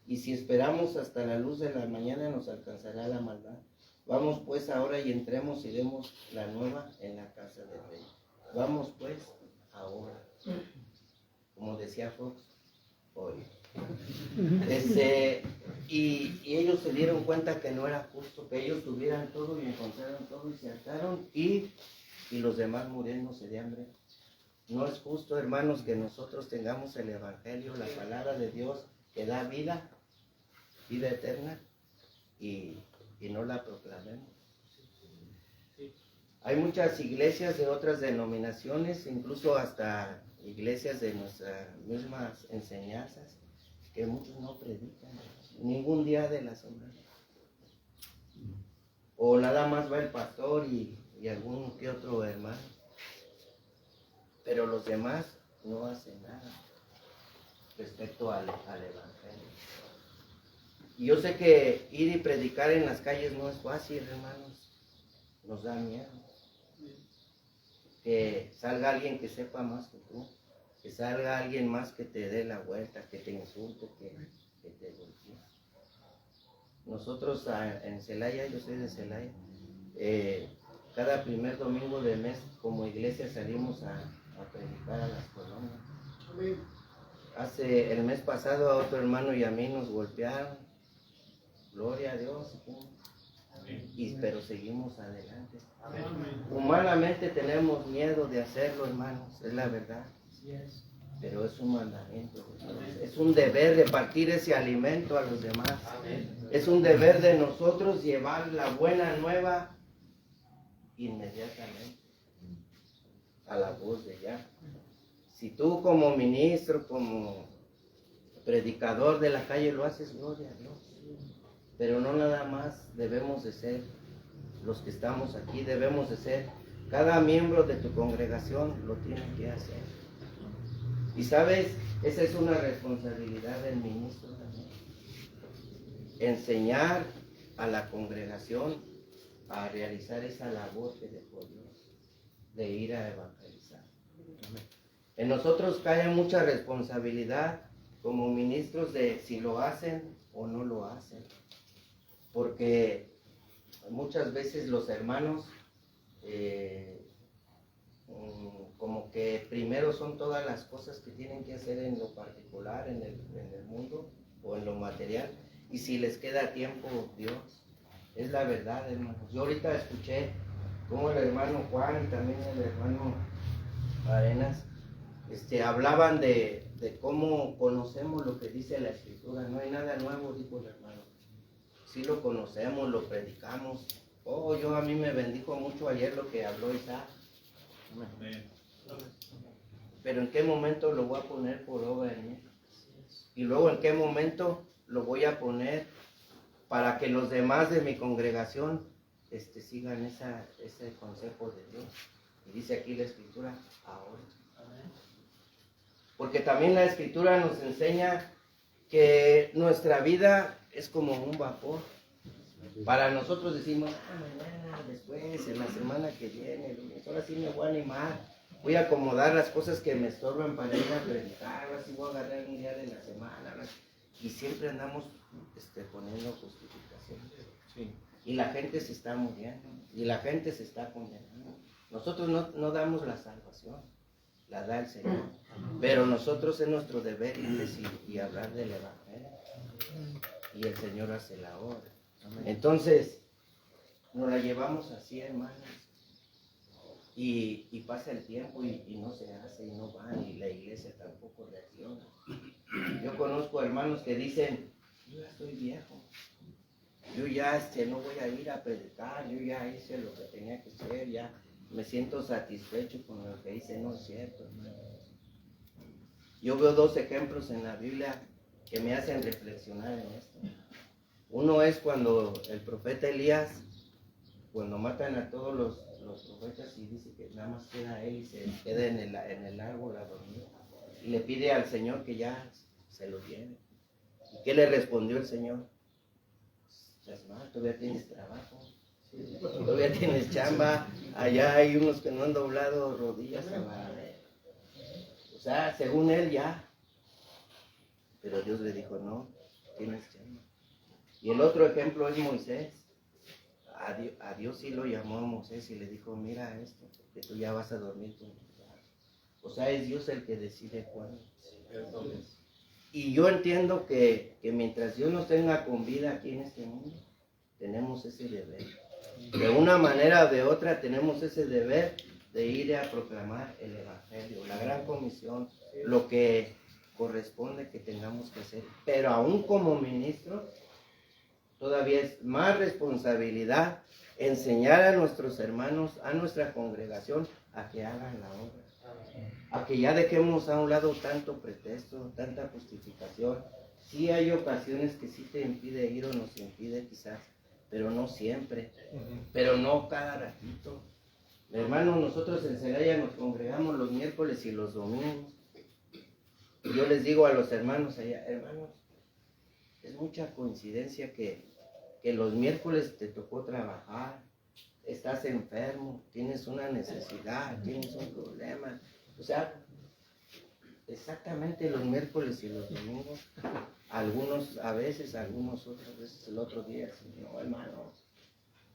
Y si esperamos hasta la luz de la mañana nos alcanzará la maldad. Vamos pues ahora y entremos y demos la nueva en la casa del rey. Vamos pues ahora. Como decía Fox, hoy. Y ellos se dieron cuenta que no era justo, que ellos tuvieran todo y encontraron todo y se hartaron y los demás muriéndose de hambre. No es justo, hermanos, que nosotros tengamos el Evangelio, la palabra de Dios que da vida eterna y no la proclamemos. Hay muchas iglesias de otras denominaciones, incluso hasta iglesias de nuestras mismas enseñanzas, que muchos no predican ningún día de la semana. O nada más va el pastor y algún que otro hermano. Pero los demás no hacen nada respecto al Evangelio. Y yo sé que ir y predicar en las calles no es fácil, hermanos. Nos da miedo. Que salga alguien que sepa más que tú. que salga alguien más que te dé la vuelta, que te insulte, que te golpee. Nosotros en Celaya, yo soy de Celaya, cada primer domingo del mes como iglesia salimos a predicar a las colonias. Hace el mes pasado a otro hermano y a mí nos golpearon, gloria a Dios, pero seguimos adelante. Humanamente tenemos miedo de hacerlo, hermanos, es la verdad, pero es un mandamiento, es un deber de partir ese alimento a los demás, es un deber de nosotros llevar la buena nueva inmediatamente a la voz de Yahweh. Si tú como ministro, como predicador de la calle lo haces, gloria a Dios, pero no nada más debemos de ser los que estamos aquí, debemos de ser, cada miembro de tu congregación lo tiene que hacer. Y sabes, esa es una responsabilidad del ministro también, enseñar a la congregación a realizar esa labor que dejó Dios, de ir a evangelizar. En nosotros cae mucha responsabilidad como ministros de si lo hacen o no lo hacen, porque muchas veces los hermanos como que primero son todas las cosas que tienen que hacer en lo particular, en el mundo o en lo material, y si les queda tiempo, Dios, es la verdad, hermanos. Yo ahorita escuché cómo el hermano Juan y también el hermano Arenas hablaban de cómo conocemos lo que dice la Escritura. No hay nada nuevo, dijo el hermano. Sí lo conocemos, lo predicamos. A mí me bendijo mucho ayer lo que habló Isaac. Pero ¿en qué momento lo voy a poner por obra en mí? Y luego ¿en qué momento lo voy a poner para que los demás de mi congregación sigan ese consejo de Dios? Y dice aquí la Escritura, ahora. Porque también la Escritura nos enseña que nuestra vida es como un vapor. Para nosotros decimos, mañana, después, en la semana que viene, ahora sí me voy a animar, voy a acomodar las cosas que me estorban para ir a predicar, ahora sí voy a agarrar un día de la semana, y siempre andamos poniendo justificaciones. Sí. Y la gente se está muriendo, y la gente se está condenando. Nosotros no damos la salvación, la da el Señor, pero nosotros es nuestro deber ir decir y hablar del Evangelio, y el Señor hace la obra. Entonces, nos la llevamos así, hermanos, y pasa el tiempo y no se hace, y no van, y la iglesia tampoco reacciona. Yo conozco hermanos que dicen, yo ya estoy viejo, yo ya no voy a ir a predicar, yo ya hice lo que tenía que hacer, ya me siento satisfecho con lo que hice. No es cierto, hermano. Yo veo dos ejemplos en la Biblia que me hacen reflexionar en esto. Uno es cuando el profeta Elías, cuando matan a todos los profetas y dice que nada más queda él y se queda en el árbol a dormir. Y le pide al Señor que ya se lo lleve. ¿Y qué le respondió el Señor? Estás mal, todavía tienes trabajo, todavía tienes chamba, allá hay unos que no han doblado rodillas a la... O sea, según él ya. Pero Dios le dijo, no, tienes chamba. Y el otro ejemplo es Moisés. A Dios sí lo llamó a Moisés y le dijo, mira esto, que tú ya vas a dormir con tu padre. O sea, es Dios el que decide cuándo. Y yo entiendo que mientras Dios nos tenga con vida aquí en este mundo, tenemos ese deber. De una manera o de otra tenemos ese deber de ir a proclamar el Evangelio, la gran comisión, lo que corresponde que tengamos que hacer. Pero aún como ministros, todavía es más responsabilidad enseñar a nuestros hermanos, a nuestra congregación, a que hagan la obra. A que ya dejemos a un lado tanto pretexto, tanta justificación. Sí hay ocasiones que sí te impide ir o nos impide quizás, pero no siempre, pero no cada ratito. Hermanos, nosotros en Celaya nos congregamos los miércoles y los domingos. Y yo les digo a los hermanos allá, hermanos, es mucha coincidencia que los miércoles te tocó trabajar, estás enfermo, tienes una necesidad, tienes un problema. O sea, exactamente los miércoles y los domingos. Algunos a veces, algunos otras veces el otro día. No, hermanos.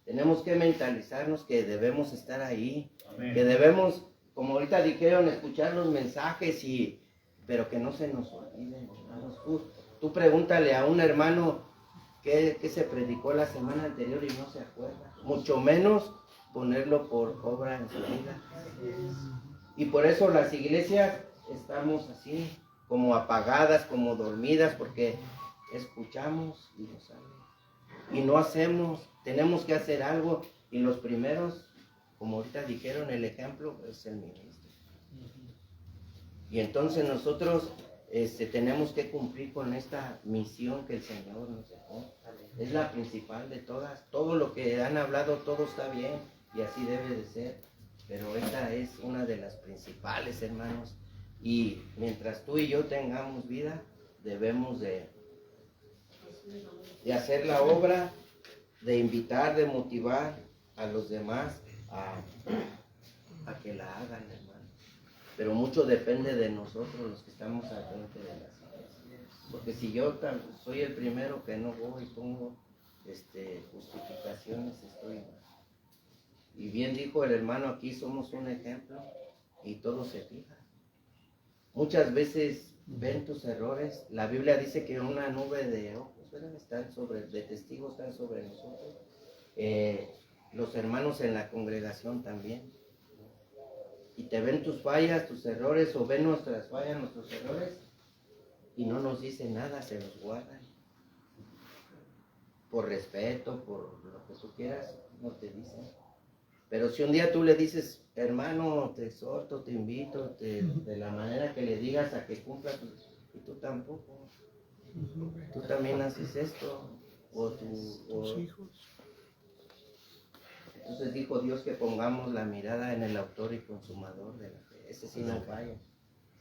Tenemos que mentalizarnos que debemos estar ahí. Amén. Que debemos, como ahorita dijeron, escuchar los mensajes, pero que no se nos olviden, hermanos. Tú pregúntale a un hermano qué se predicó la semana anterior y no se acuerda. Mucho menos ponerlo por obra en su vida. Y por eso las iglesias estamos así, como apagadas, como dormidas, porque escuchamos y no sabemos. Y no hacemos, tenemos que hacer algo. Y los primeros, como ahorita dijeron, el ejemplo es el ministro. Y entonces nosotros tenemos que cumplir con esta misión que el Señor nos dejó. Es la principal de todas. Todo lo que han hablado, todo está bien y así debe de ser. Pero esta es una de las principales, hermanos. Y mientras tú y yo tengamos vida, debemos de hacer la obra, de invitar, de motivar a los demás a que la hagan, hermano. Pero mucho depende de nosotros, los que estamos al frente de las iglesias. Porque si yo soy el primero que no voy y pongo justificaciones, estoy mal. Y bien dijo el hermano, aquí somos un ejemplo y todos se fijan. Muchas veces ven tus errores. La Biblia dice que una nube de ojos, de testigos están sobre nosotros. Los hermanos en la congregación también. Y te ven tus fallas, tus errores, o ven nuestras fallas, nuestros errores, y no nos dicen nada, se los guardan. Por respeto, por lo que tú quieras, no te dicen. Pero si un día tú le dices, hermano, te exhorto, te invito, de la manera que le digas a que cumpla, y tú tampoco. Tú también haces esto, o tus hijos. Entonces dijo Dios que pongamos la mirada en el autor y consumador de la fe. Ese sí no falla.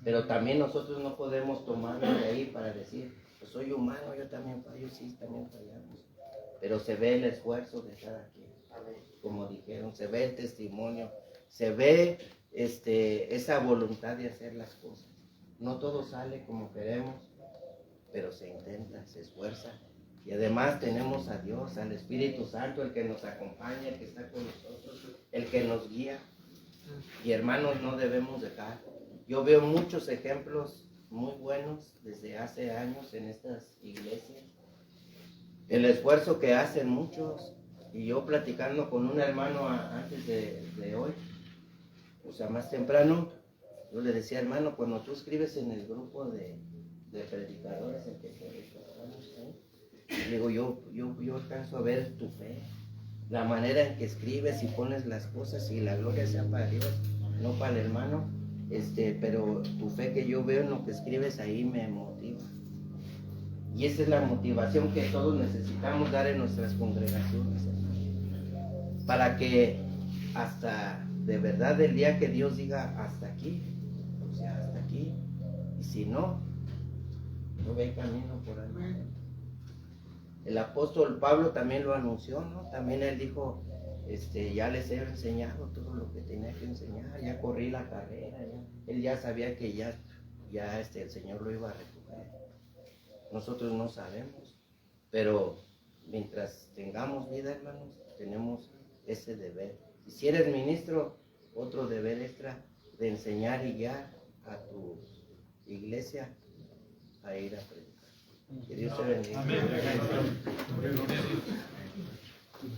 Pero también nosotros no podemos tomarlo de ahí para decir, pues soy humano, yo también fallo, sí, también fallamos. Pero se ve el esfuerzo de cada quien. Como dijeron, se ve el testimonio, se ve esa voluntad de hacer las cosas. No todo sale como queremos, pero se intenta, se esfuerza. Y además tenemos a Dios, al Espíritu Santo, el que nos acompaña, el que está con nosotros, el que nos guía. Y hermanos, no debemos dejar. Yo veo muchos ejemplos muy buenos desde hace años en estas iglesias. El esfuerzo que hacen muchos. Y yo platicando con un hermano antes de hoy, o sea, más temprano, yo le decía, hermano, cuando tú escribes en el grupo de predicadores, el que le digo, yo alcanzo a ver tu fe, la manera en que escribes y pones las cosas, y la gloria sea para Dios, no para el hermano, pero tu fe que yo veo en lo que escribes ahí me motiva. Y esa es la motivación que todos necesitamos dar en nuestras congregaciones, hermano, para que hasta de verdad el día que Dios diga hasta aquí, o sea, hasta aquí, y si no ve camino por ahí. El apóstol Pablo también lo anunció, ¿no? También él dijo, ya les he enseñado todo lo que tenía que enseñar, ya corrí la carrera, él ya sabía que ya el Señor lo iba a recoger. Nosotros no sabemos, pero mientras tengamos vida, hermanos, tenemos ese deber. Y si eres ministro, otro deber extra de enseñar y guiar a tu iglesia a ir a predicar. Que Dios te bendiga. Amén.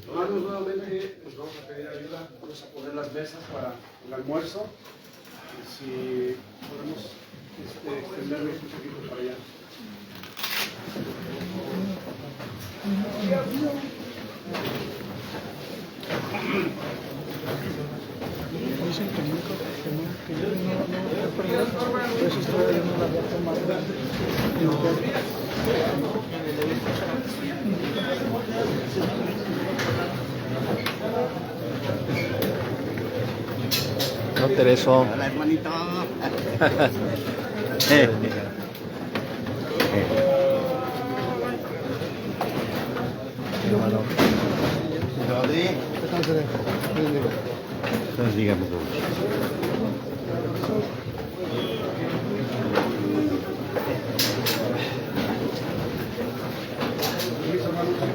Hermanos, nuevamente les vamos a pedir ayuda. Vamos a poner las mesas para el almuerzo. Y si podemos extendernos un poquito para allá. Dicen que nunca, que yo no perdón, por eso estoy viendo la parte más grande. No, Tereso. Hola, hermanito. Hermano. Rodri. Entonces dígame. Mis hermanos.